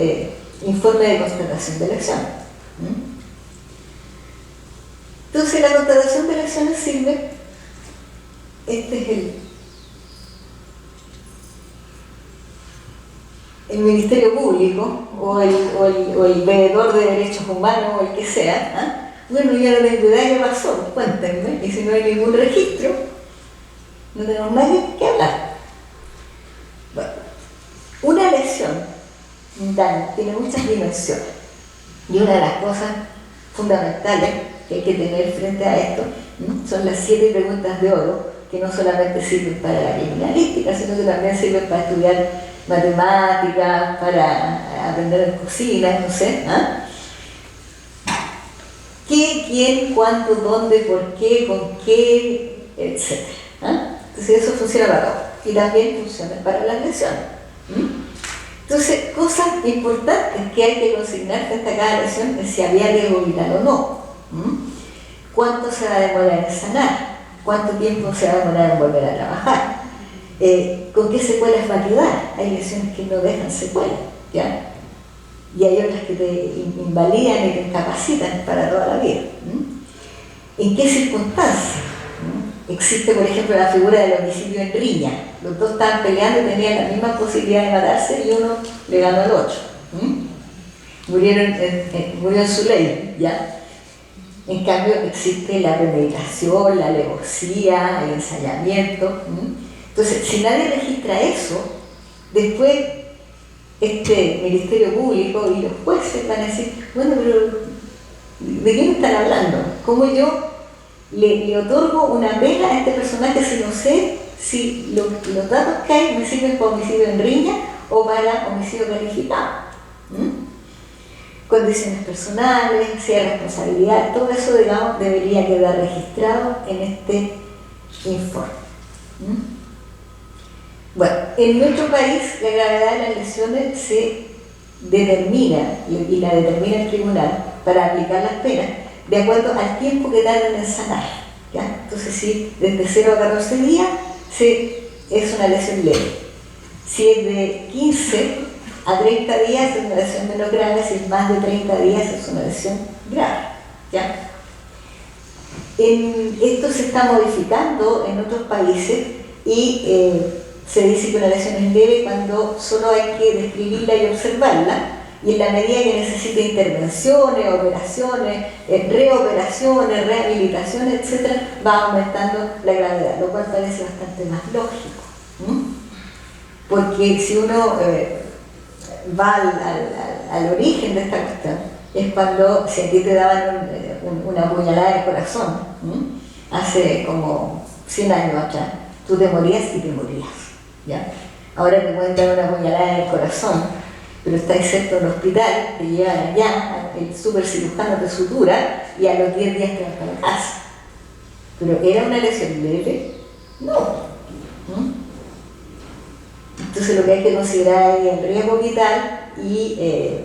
informe de constatación de lesión. Entonces la constatación de lesiones sirve, este es el Ministerio Público o el veedor de derechos humanos o el que sea, bueno, yo no tengo idea qué pasó, cuéntenme, y si no hay ningún registro, no tenemos más que hablar. Bueno, una lesión tiene muchas dimensiones y una de las cosas fundamentales que hay que tener frente a esto son las 7 preguntas de oro, que no solamente sirven para la criminalística, sino que también sirven para estudiar matemáticas, para aprender en cocina, no sé. ¿Qué, quién, cuánto, dónde, por qué, con qué, etc. Entonces eso funciona para todo. Y también funciona para las lesiones. Entonces, cosas importantes que hay que consignar frente a cada lesión es si había riesgo vital o no. ¿Cuánto se va a demorar en sanar? ¿Cuánto tiempo se va a demorar en volver a trabajar? ¿Con qué secuelas va a quedar? Hay lesiones que no dejan secuelas, ¿ya? Y hay otras que te invalidan y te incapacitan para toda la vida. ¿En qué circunstancias? Existe, por ejemplo, la figura del homicidio en riña. Los dos estaban peleando y tenían la misma posibilidad de matarse y uno le ganó al otro. Murió en su ley, ¿ya? En cambio, existe la premeditación, la alevosía, el ensayamiento. Entonces, si nadie registra eso, después este Ministerio Público y los jueces van a decir, bueno, pero ¿de qué me están hablando? ¿Cómo yo le otorgo una pena a este personaje si no sé si los datos que hay me sirven para homicidio en riña o para homicidio calificado? Condiciones personales, si hay responsabilidad, todo eso, digamos, debería quedar registrado en este informe. Bueno, en nuestro país la gravedad de las lesiones se determina, y la determina el tribunal para aplicar las penas, de acuerdo al tiempo que tardan en sanar, ¿ya? Entonces, si desde 0 a 14 días es una lesión leve. Si es de 15 a 30 días es una lesión menos grave, si es más de 30 días es una lesión grave, ¿ya? Esto se está modificando en otros países y se dice que una lesión es leve cuando solo hay que describirla y observarla, y en la medida que necesite intervenciones, operaciones, reoperaciones, rehabilitaciones, etc., va aumentando la gravedad, lo cual parece bastante más lógico. Porque si uno va al origen de esta cuestión, es cuando, si a ti te daban una puñalada en el corazón, hace como 100 años atrás, tú te morías y te morías, ¿ya? Ahora te pueden dar una puñalada en el corazón, pero estáis cerca del hospital, te llevan allá, el super cirujano te sutura y a los 10 días te vas para casa. Pero ¿era una lesión leve? No. Entonces lo que hay que considerar es el riesgo vital y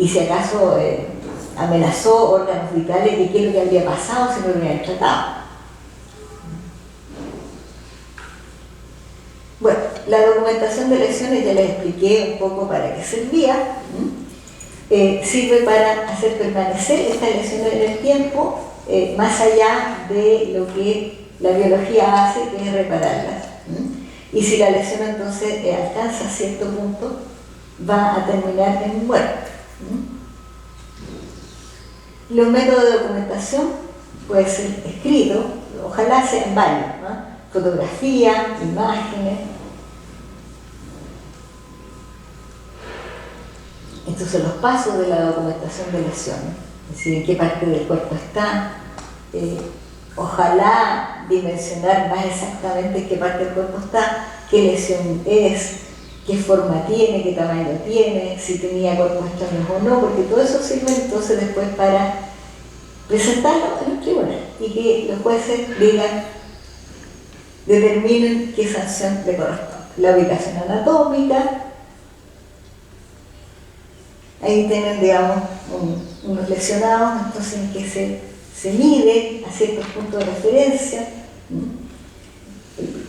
si acaso amenazó órganos vitales, y qué es lo que habría pasado si no lo hubieran tratado. Bueno, la documentación de lesiones ya les expliqué un poco para qué servía. Sirve para hacer permanecer estas lesiones en el tiempo, más allá de lo que la biología hace, que es repararlas. Y si la lesión entonces alcanza cierto punto, va a terminar en muerte. Los métodos de documentación pueden ser escritos, ojalá sean varios, ¿no? Fotografía, imágenes. Estos son los pasos de la documentación de lesiones, es decir, en qué parte del cuerpo está. Ojalá dimensionar más exactamente en qué parte del cuerpo está, qué lesión es, qué forma tiene, qué tamaño tiene, si tenía cuerpos extraños o no, porque todo eso sirve entonces después para presentarlo en el tribunal y que los jueces determinen qué sanción le corresponde. La ubicación anatómica, ahí tienen, digamos, unos lesionados, entonces en que se mide a ciertos puntos de referencia,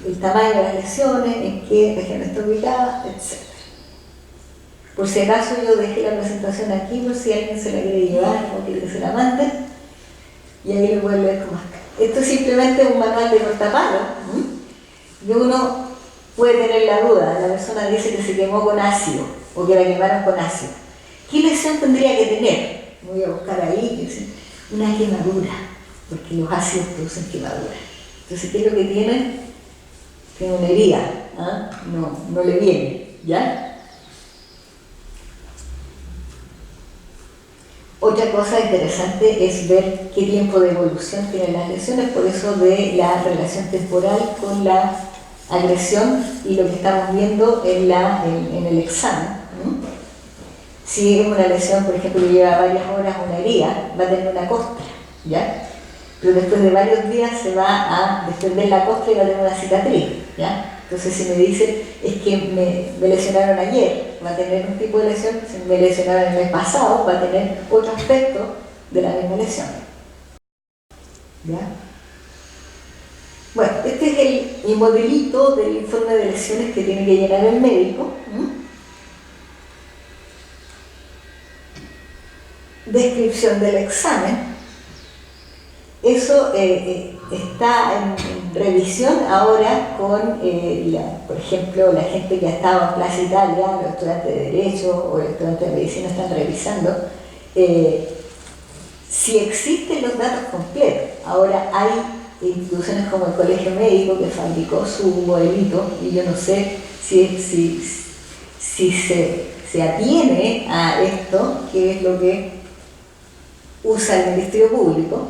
el tamaño de las lesiones, en qué región está ubicada, etc. Por si acaso yo dejé la presentación aquí, por si alguien se la quiere llevar o quiere que se la mande, y ahí lo pueden leer como acá. Esto es simplemente un manual de cortapalo, y uno puede tener la duda, la persona dice que se quemó con ácido, o que la quemaron con ácido. ¿Qué lesión tendría que tener? Voy a buscar ahí, una quemadura, porque los ácidos producen quemadura. Entonces, ¿qué es lo que tiene? Tiene una herida, ¿ah? No le viene, ¿ya? Otra cosa interesante es ver qué tiempo de evolución tienen las lesiones, por eso de la relación temporal con la agresión y lo que estamos viendo en el examen. Si es una lesión, por ejemplo, que lleva varias horas, una herida, va a tener una costra, ¿ya? Pero después de varios días se va a desprender la costra y va a tener una cicatriz, ¿ya? Entonces, si me dicen, es que me lesionaron ayer, va a tener un tipo de lesión. Si me lesionaron el mes pasado, va a tener otro aspecto de la misma lesión, ¿ya? Bueno, este es el modelito del informe de lesiones que tiene que llenar el médico. Descripción del examen. Eso está en revisión ahora con, por ejemplo, la gente que ha estado en Plaza Italia, los estudiantes de Derecho o los estudiantes de Medicina están revisando si existen los datos completos. Ahora hay instituciones como el Colegio Médico que fabricó su modelito y yo no sé si se atiene a esto, que es lo que usa el Ministerio Público.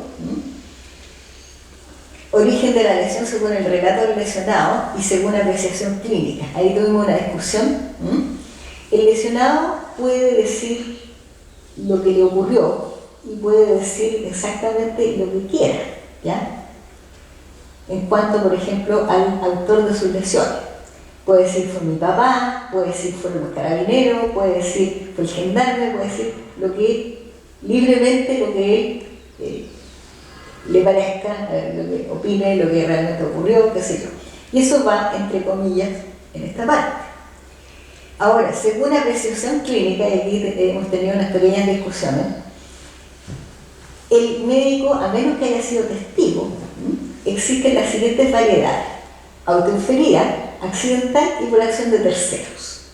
Origen de la lesión según el relato del lesionado y según apreciación clínica. Ahí tuvimos una discusión. El lesionado puede decir lo que le ocurrió y puede decir exactamente lo que quiera, ¿ya? En cuanto, por ejemplo, al autor de sus lesiones. Puede decir fue mi papá, puede decir fueron los carabineros, puede decir fue el gendarme, puede decir lo que libremente, lo que él le parezca, lo que opine, lo que realmente ocurrió, qué sé yo. Y eso va, entre comillas, en esta parte. Ahora, según apreciación clínica, y aquí hemos tenido unas pequeñas discusiones, el médico, a menos que haya sido testigo, existen las siguientes variedades: autoinferida, accidental y por acción de terceros.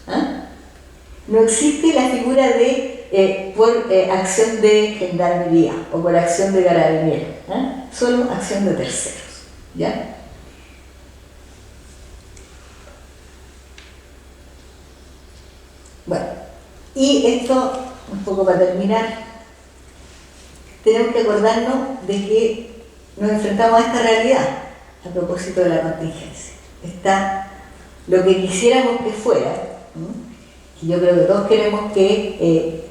No existe la figura de por acción de gendarmería o por acción de carabinero, solo acción de terceros. ¿Ya? Bueno, y esto, un poco para terminar, tenemos que acordarnos de que nos enfrentamos a esta realidad a propósito de la contingencia. Está lo que quisiéramos que fuera, y yo creo que todos queremos que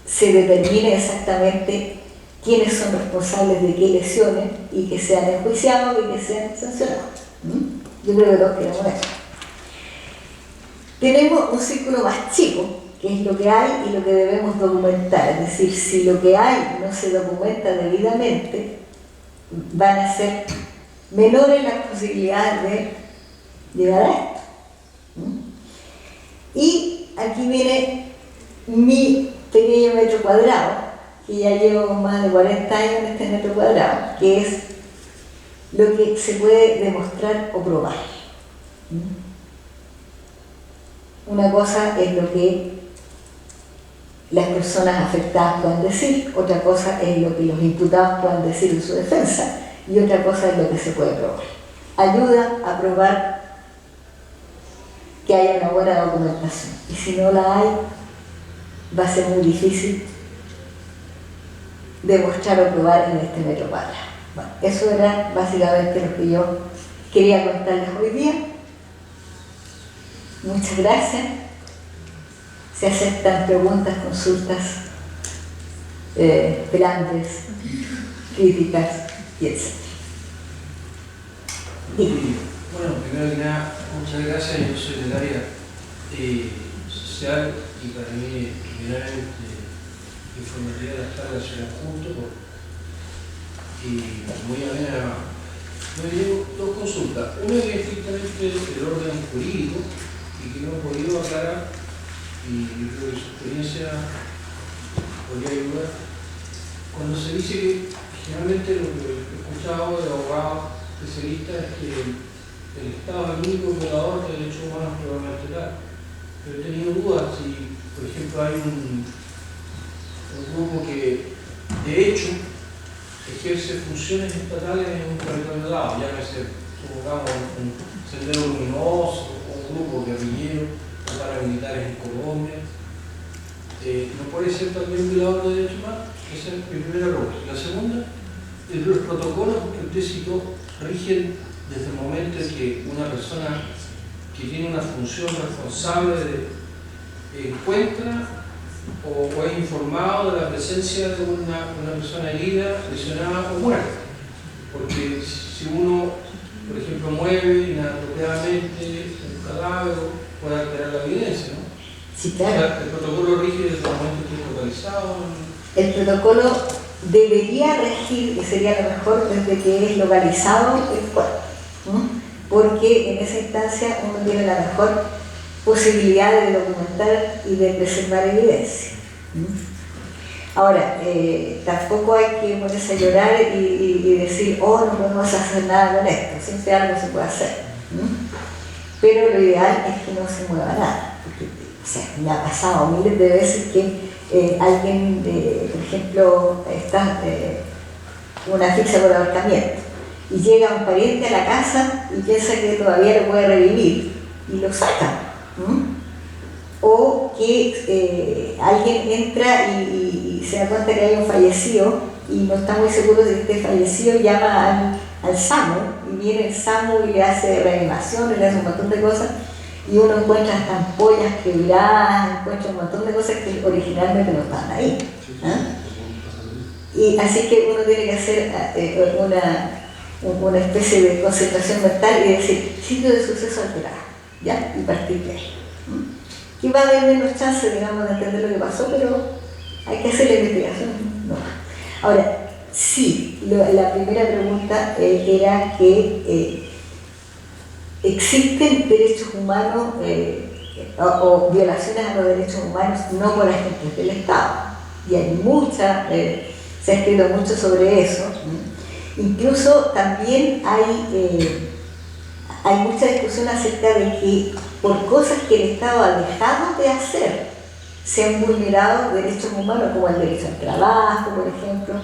se determine exactamente quiénes son responsables de qué lesiones y que sean enjuiciados y que sean sancionados. Yo creo que todos queremos eso. Tenemos un círculo más chico, que es lo que hay y lo que debemos documentar. Es decir, si lo que hay no se documenta debidamente, van a ser menores las posibilidades de llegar a esto. Y aquí viene mi pequeño metro cuadrado, que ya llevo más de 40 años en este metro cuadrado, que es lo que se puede demostrar o probar. Una cosa es lo que las personas afectadas pueden decir, otra cosa es lo que los imputados pueden decir en su defensa, y otra cosa es lo que se puede probar. Ayuda a probar que haya una buena documentación, y si no la hay, va a ser muy difícil demostrar o probar en este metro cuadrado. Bueno, eso era básicamente lo que yo quería contarles hoy día. Muchas gracias. Se aceptan preguntas, consultas, planes, críticas y etc.
Bueno, primero que nada, muchas gracias. Yo soy del área social y para mí generalmente informativa de las tablas se las junto y muy amena. Me llevo dos consultas. Una que es estrictamente del orden jurídico y que no he podido aclarar, y yo creo que su experiencia podría ayudar. Cuando se dice que generalmente lo que he escuchado de abogados especialistas es que el Estado es el único violador de derechos humanos probablemente tal. Pero he tenido dudas si, por ejemplo, hay un grupo que de hecho ejerce funciones estatales en un territorio dado, llámese, supongamos, un sendero luminoso, un grupo guerrillero, o paramilitares en Colombia. ¿No puede ser también violador de derechos humanos? Esa es mi primera pregunta. La segunda, los protocolos que usted citó rigen desde el momento en que una persona que tiene una función responsable encuentra o es informado de la presencia de una persona herida, lesionada o muerta. Porque si uno, por ejemplo, mueve inapropiadamente un cadáver, puede alterar la evidencia, ¿no?
Sí, claro.
O sea, el protocolo rige desde el momento que es localizado.
El protocolo debería regir, y sería lo mejor, desde que es localizado el cuerpo, porque en esa instancia uno tiene la mejor posibilidad de documentar y de preservar evidencia. Ahora, tampoco hay que ponerse a llorar y decir, oh, no podemos hacer nada con esto, siempre algo se puede hacer. Pero lo ideal es que no se mueva nada, porque o sea, me ha pasado miles de veces que alguien, por ejemplo, está una asfixia por ahorcamiento y llega un pariente a la casa y piensa que todavía lo puede revivir y lo saca. O que alguien entra y se da cuenta que hay un fallecido y no está muy seguro de que esté fallecido, llama al SAMU y viene el SAMU y le hace reanimación, le hace un montón de cosas y uno encuentra hasta ampollas quebradas, encuentra un montón de cosas que originalmente no estaban ahí. Y así que uno tiene que hacer una especie de concentración mental y decir, sitio de suceso alterado. ¿ya? Y partir de ahí. Y va a haber menos chance, digamos, de entender lo que pasó, pero hay que hacer la investigación. No. Ahora, sí, la primera pregunta era que existen derechos humanos o violaciones a los derechos humanos no por agentes del Estado. Y hay mucha, se ha escrito mucho sobre eso. Incluso también hay mucha discusión acerca de que por cosas que el Estado ha dejado de hacer se han vulnerado derechos humanos, como el derecho al trabajo, por ejemplo,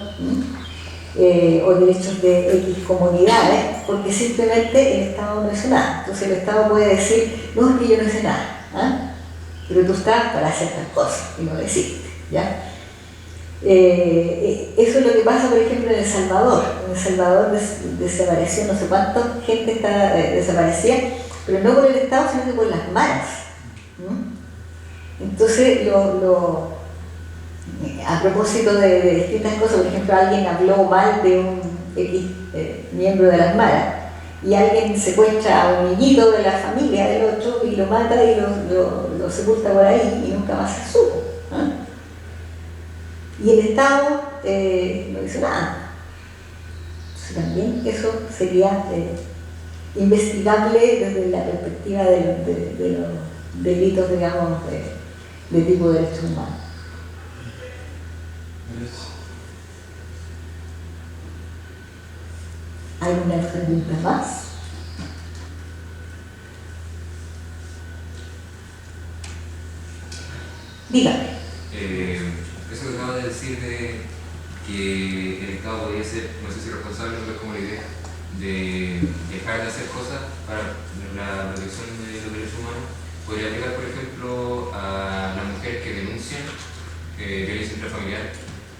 o derechos de X comunidades, porque simplemente el Estado no hizo nada. Entonces el Estado puede decir, no, es que yo no hice nada, pero tú estás para hacer estas cosas y no lo hiciste, ¿ya? Eso es lo que pasa, por ejemplo, en El Salvador. En El Salvador desapareció no sé cuánta gente está desaparecida, pero no por el Estado, sino que por las maras. Entonces, a propósito de distintas cosas, por ejemplo, alguien habló mal de un X miembro de las maras y alguien secuestra a un niñito de la familia del otro y lo mata y lo sepulta por ahí y nunca más se supo. Y el Estado no hizo nada. Entonces también eso sería investigable desde la perspectiva de los delitos, digamos, de tipo de derechos humanos. ¿Alguna pregunta más? Dígame.
Eso que acabas de decir de que el Estado podría ser, no sé si responsable, pero es como la idea de dejar de hacer cosas para la protección de los derechos humanos, podría aplicar, por ejemplo, a las mujeres que denuncian violencia intrafamiliar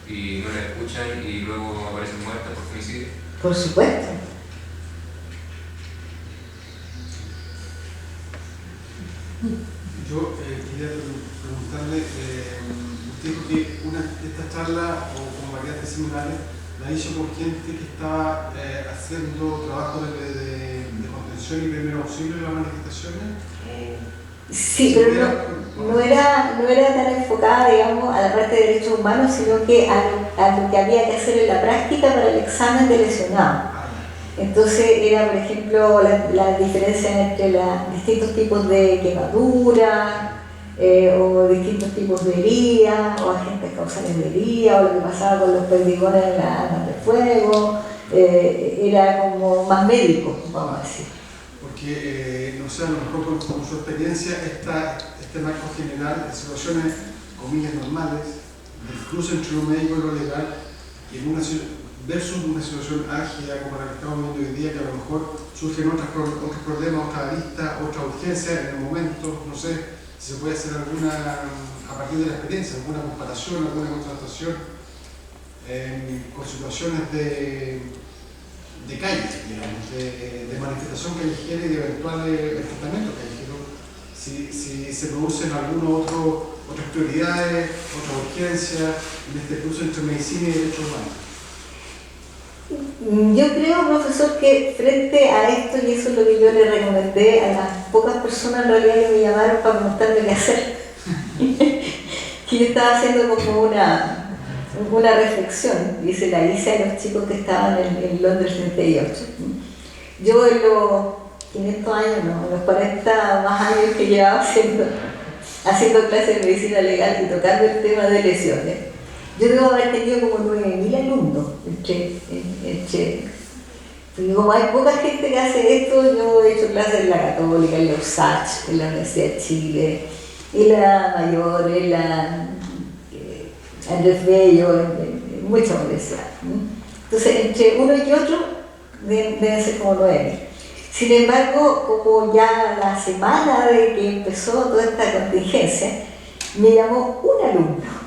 y no la escuchan y luego aparecen muertas por femicidio.
Por supuesto.
Yo quería preguntarle, usted dijo que esta charla o como variantes similares la hizo con gente que estaba haciendo trabajo de contención y primer auxilio en las manifestaciones.
Sí, pero no era tan enfocada, digamos, a la parte de derechos humanos, sino que a lo que había que hacer en la práctica para el examen de lesionado. Entonces era, por ejemplo, la diferencia entre los distintos tipos de quemadura, o distintos tipos de heridas, o agentes causales de herida, o lo que pasaba con los perdigones de las armas de fuego. Era como más médico, vamos a decir.
Porque, no sé, a lo mejor con su experiencia, este marco general de situaciones, comillas, normales, del cruce entre lo médico y lo legal, versus una situación álgida como la que estamos viendo hoy día, que a lo mejor surgen otros problemas, otra arista, otra urgencia en el momento, no sé si se puede hacer alguna, a partir de la experiencia, alguna comparación, alguna contrastación con situaciones de calle, digamos, de manifestación callejera y de eventuales enfrentamientos callejeros, si se producen otras prioridades, otras urgencias en este cruce entre medicina y derechos humanos.
Yo creo, profesor, que frente a esto, y eso es lo que yo le recomendé a las pocas personas en realidad que me llamaron para preguntarme qué hacer, que yo estaba haciendo como una reflexión, y se la hice a los chicos que estaban en Londres 38. Yo en los 500 años, no, en los 40 más años que llevaba haciendo clases de medicina legal y tocando el tema de lesiones, yo debo haber tenido como 9.000 alumnos porque como hay poca gente que hace esto, yo he hecho clases en la Católica, en la USACH, en la Universidad de Chile, en la Mayor, en la Andrés Bello, en muchas universidades. Entonces, entre uno y otro deben ser como 9.000. Sin embargo, como ya la semana de que empezó toda esta contingencia, me llamó un alumno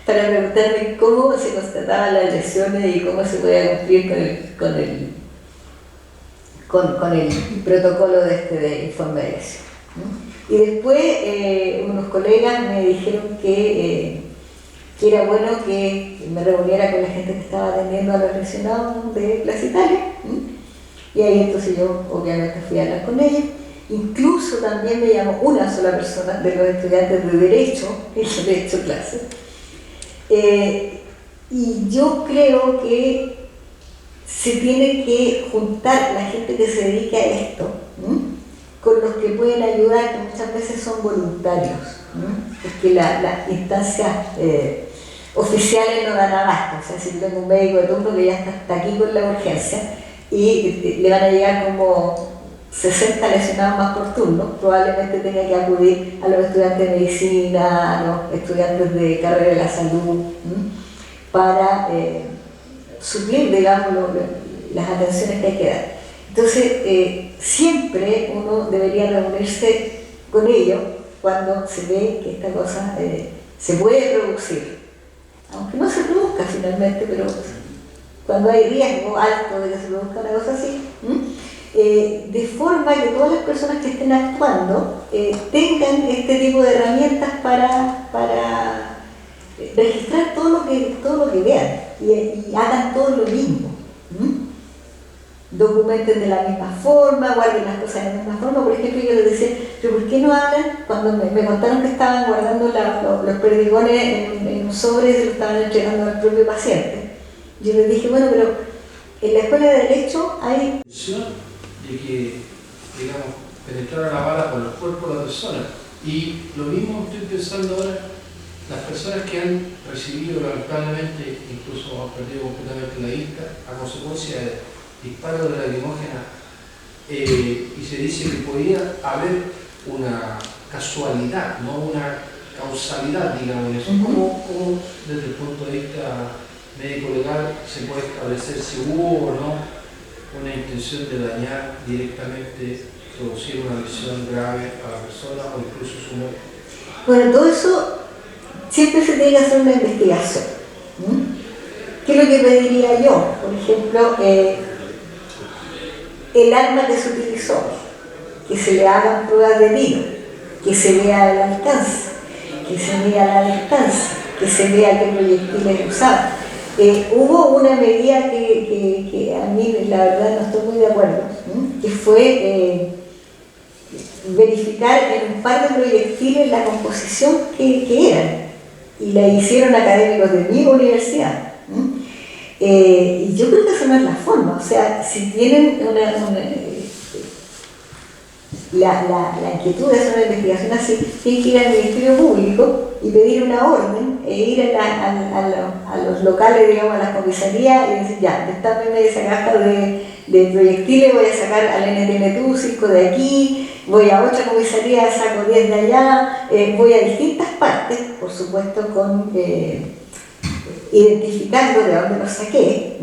para preguntarme cómo se constataban las lesiones y cómo se podía cumplir con el protocolo de informe de lesión. Y después unos colegas me dijeron que era bueno que me reuniera con la gente que estaba atendiendo a los lesionados de Plaza Italia. Y ahí entonces yo obviamente fui a hablar con ellos Incluso también me llamó una sola persona de los estudiantes de Derecho, que yo le he hecho clase. Y yo creo que se tiene que juntar la gente que se dedica a esto, con los que pueden ayudar, que muchas veces son voluntarios, porque las instancias oficiales no dan abasto. O sea, si tengo un médico de turno que ya está aquí con la urgencia y le van a llegar como 60 lesionados más por turno, probablemente tenga que acudir a los estudiantes de medicina, a los estudiantes de carrera de la salud, para suplir, digamos, las atenciones que hay que dar. Entonces, siempre uno debería reunirse con ellos cuando se ve que esta cosa se puede producir, aunque no se produzca finalmente, pero cuando hay riesgo alto de que se produzca una cosa así, de forma que todas las personas que estén actuando tengan este tipo de herramientas para registrar todo lo que vean y hagan todo lo mismo. Documenten de la misma forma, guarden las cosas de la misma forma. Por ejemplo, yo les decía, ¿pero por qué no hablan? Cuando me contaron que estaban guardando los perdigones en un sobre y se lo estaban entregando al propio paciente, yo les dije, bueno, pero en la escuela de Derecho hay...
de que, digamos, penetrara la bala por los cuerpos de la persona. Y lo mismo estoy pensando ahora, las personas que han recibido lamentablemente, incluso han perdido completamente la vista a consecuencia de disparos de lacrimógena, y se dice que podría haber una casualidad, no una causalidad, digamos, en eso. ¿Cómo desde el punto de vista médico-legal se puede establecer si hubo o no una intención de dañar directamente, producir una lesión grave a la persona o incluso su muerte?
Bueno, todo eso siempre se tiene que hacer una investigación. ¿Qué es lo que pediría yo? Por ejemplo, el arma que se utilizó, que se le hagan pruebas de tiro, que se vea el alcance, que se vea la distancia, que se vea qué proyectiles usaban. Hubo una medida que a mí la verdad no estoy muy de acuerdo, que fue verificar en un par de proyectiles la composición que eran, y la hicieron académicos de mi universidad. Y yo creo que esa no es la forma. O sea, si tienen la inquietud de hacer una investigación así, tienen que ir al Ministerio Público y pedir una orden e ir a los locales, digamos, a las comisarías y decir, ya, destápeme esa caja de proyectiles, voy a sacar al NTNTU 5 de aquí, voy a otra comisaría, saco 10 de allá, voy a distintas partes, por supuesto, identificando de dónde lo saqué,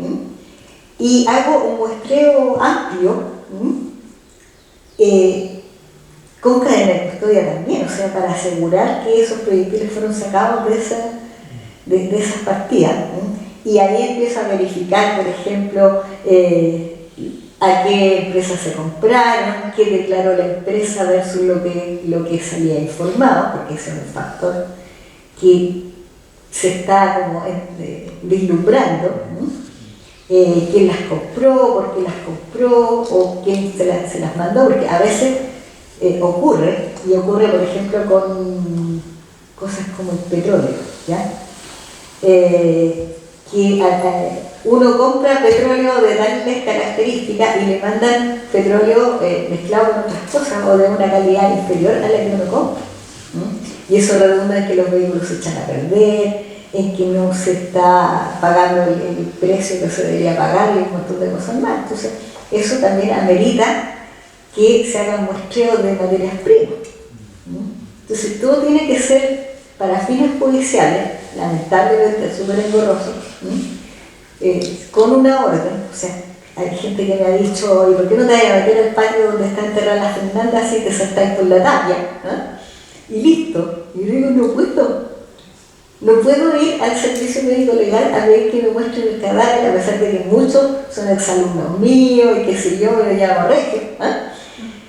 y hago un muestreo amplio, con cadena de custodia también, o sea, para asegurar que esos proyectiles fueron sacados de esas partidas. Y ahí empiezo a verificar, por ejemplo, a qué empresas se compraron, qué declaró la empresa versus lo que se había informado, porque ese es un factor que se está como vislumbrando, quién las compró, por qué las compró, o quién se las mandó, porque a veces ocurre, por ejemplo, con cosas como el petróleo, ¿ya? Que uno compra petróleo de tales características y le mandan petróleo mezclado con otras cosas o de una calidad inferior a la que uno compra. Y eso redunda en que los vehículos se echan a perder, en que no se está pagando el precio que se debería pagar y un montón de cosas más. Entonces, eso también amerita que se hagan muestreos de materias primas. Entonces, todo tiene que ser para fines judiciales, lamentablemente súper engorroso, con una orden. O sea, hay gente que me ha dicho, ¿y por qué no te vayas a meter al patio donde está enterrada la Fernanda así te saltáis por la tapia? Y listo. Y yo digo, no puedo ir al servicio médico legal a ver que me muestren el cadáver, a pesar de que muchos son exalumnos míos y qué sé yo, me lo llamo Regio.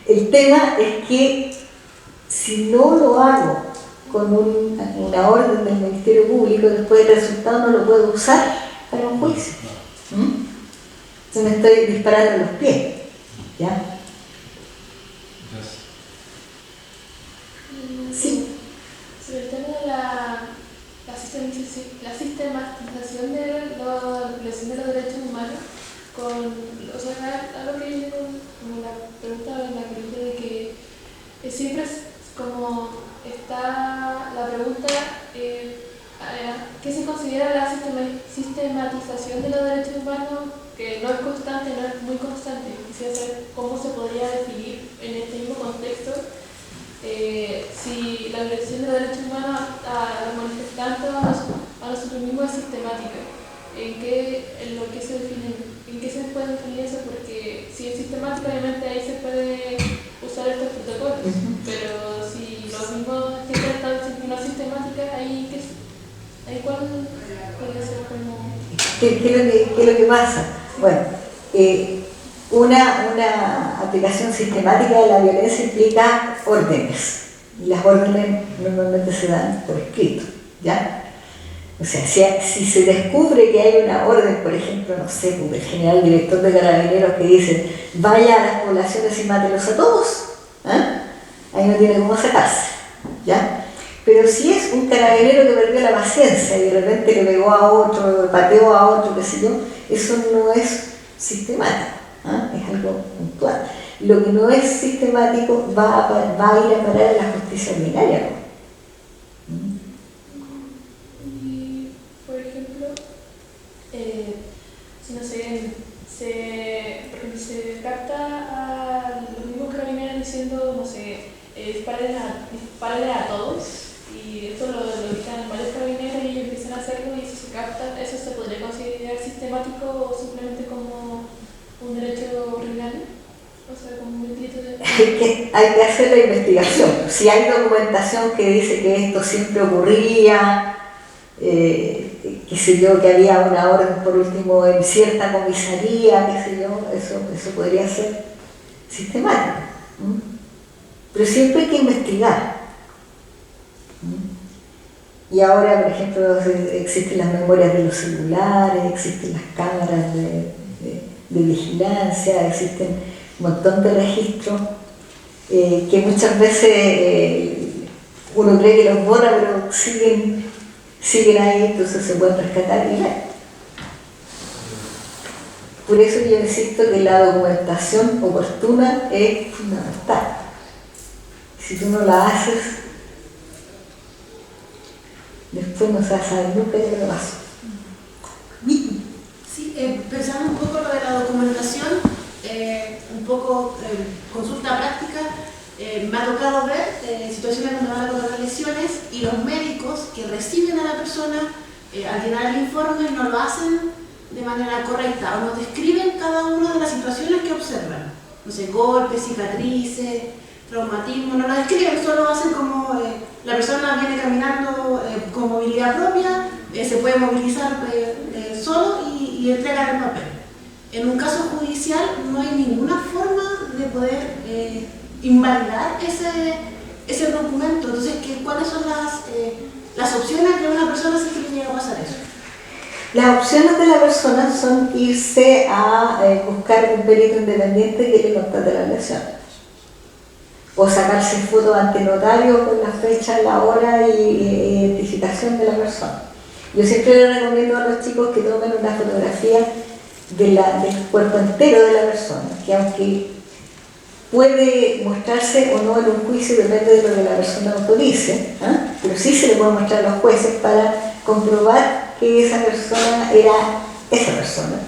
El tema es que si no lo hago con una orden del Ministerio Público, después el resultado no lo puedo usar para un juicio. Entonces me estoy disparando en los pies. ¿Ya?
o sea, algo que viene con como la pregunta en la pregunta de que siempre es como está la pregunta ¿qué se considera la sistematización de los derechos humanos? Que no es constante, no es muy constante. Quisiera saber cómo se podría definir en este mismo contexto si la violación de los derechos humanos a los manifestantes a los suprimismos es sistemática. ¿En lo que se define? ¿En qué se puede definir eso? Porque si es sistemática, obviamente ahí se puede usar estos protocolos, pero si los mismos siempre están no es sistemática, ahí ¿cuál podría ser como...?
¿Qué es lo que pasa? Bueno, una aplicación sistemática de la violencia implica órdenes, y las órdenes normalmente se dan por escrito, ¿ya? O sea, si se descubre que hay una orden, por ejemplo, no sé, del general director de Carabineros que dice vaya a las poblaciones y mátelos a todos, ¿eh? Ahí no tiene cómo sacarse, ¿ya? Pero si es un carabinero que perdió la paciencia y de repente le pegó a otro, pateó a otro, qué sé yo, eso no es sistemático, ¿eh? Es algo puntual. Lo que no es sistemático va a ir a parar a la justicia ordinaria, ¿no?
Si no sé, por ejemplo, se capta a los mismos carabineros diciendo, no sé, dispárale a todos, y esto lo dictan varios carabineros y ellos empiezan a hacerlo, y si se capta, ¿eso se podría considerar sistemático o simplemente como un derecho ordinario? O sea, como un delito de...
Hay que hacer la investigación. Si hay documentación que dice que esto siempre ocurría, qué sé yo, que había una orden por último en cierta comisaría, qué sé yo, eso podría ser sistemático. Pero siempre hay que investigar. Y ahora, por ejemplo, existen las memorias de los celulares, existen las cámaras de vigilancia, existen un montón de registros que muchas veces uno cree que los borra, pero siguen ahí, entonces se pueden rescatar y ver. Por eso yo insisto que la documentación oportuna es fundamental. Si tú no la haces, después no se va a saber nunca de lo que pasó.
Sí, pensando un poco lo de la documentación, un poco consulta práctica, me ha tocado ver situaciones donde van a colocar lesiones y los médicos que reciben a la persona al llenar el informe no lo hacen de manera correcta o no describen cada una de las situaciones que observan. No sé, golpes, cicatrices, traumatismo, no lo describen, solo hacen como la persona viene caminando con movilidad propia, se puede movilizar solo y entregar el papel. En un caso judicial no hay ninguna forma de poder invalidar ese documento. Entonces, ¿cuáles son las opciones de una persona si le llega a pasar eso?
Las opciones de la persona son irse a buscar un perito independiente que le constate la lesión, o sacarse fotos ante notario con la fecha, la hora y identificación de la persona. Yo siempre le recomiendo a los chicos que tomen una fotografía del cuerpo entero de la persona, que aunque puede mostrarse o no en un juicio, depende de lo que la persona autorice, pero sí se le puede mostrar a los jueces para comprobar que esa persona era esa persona.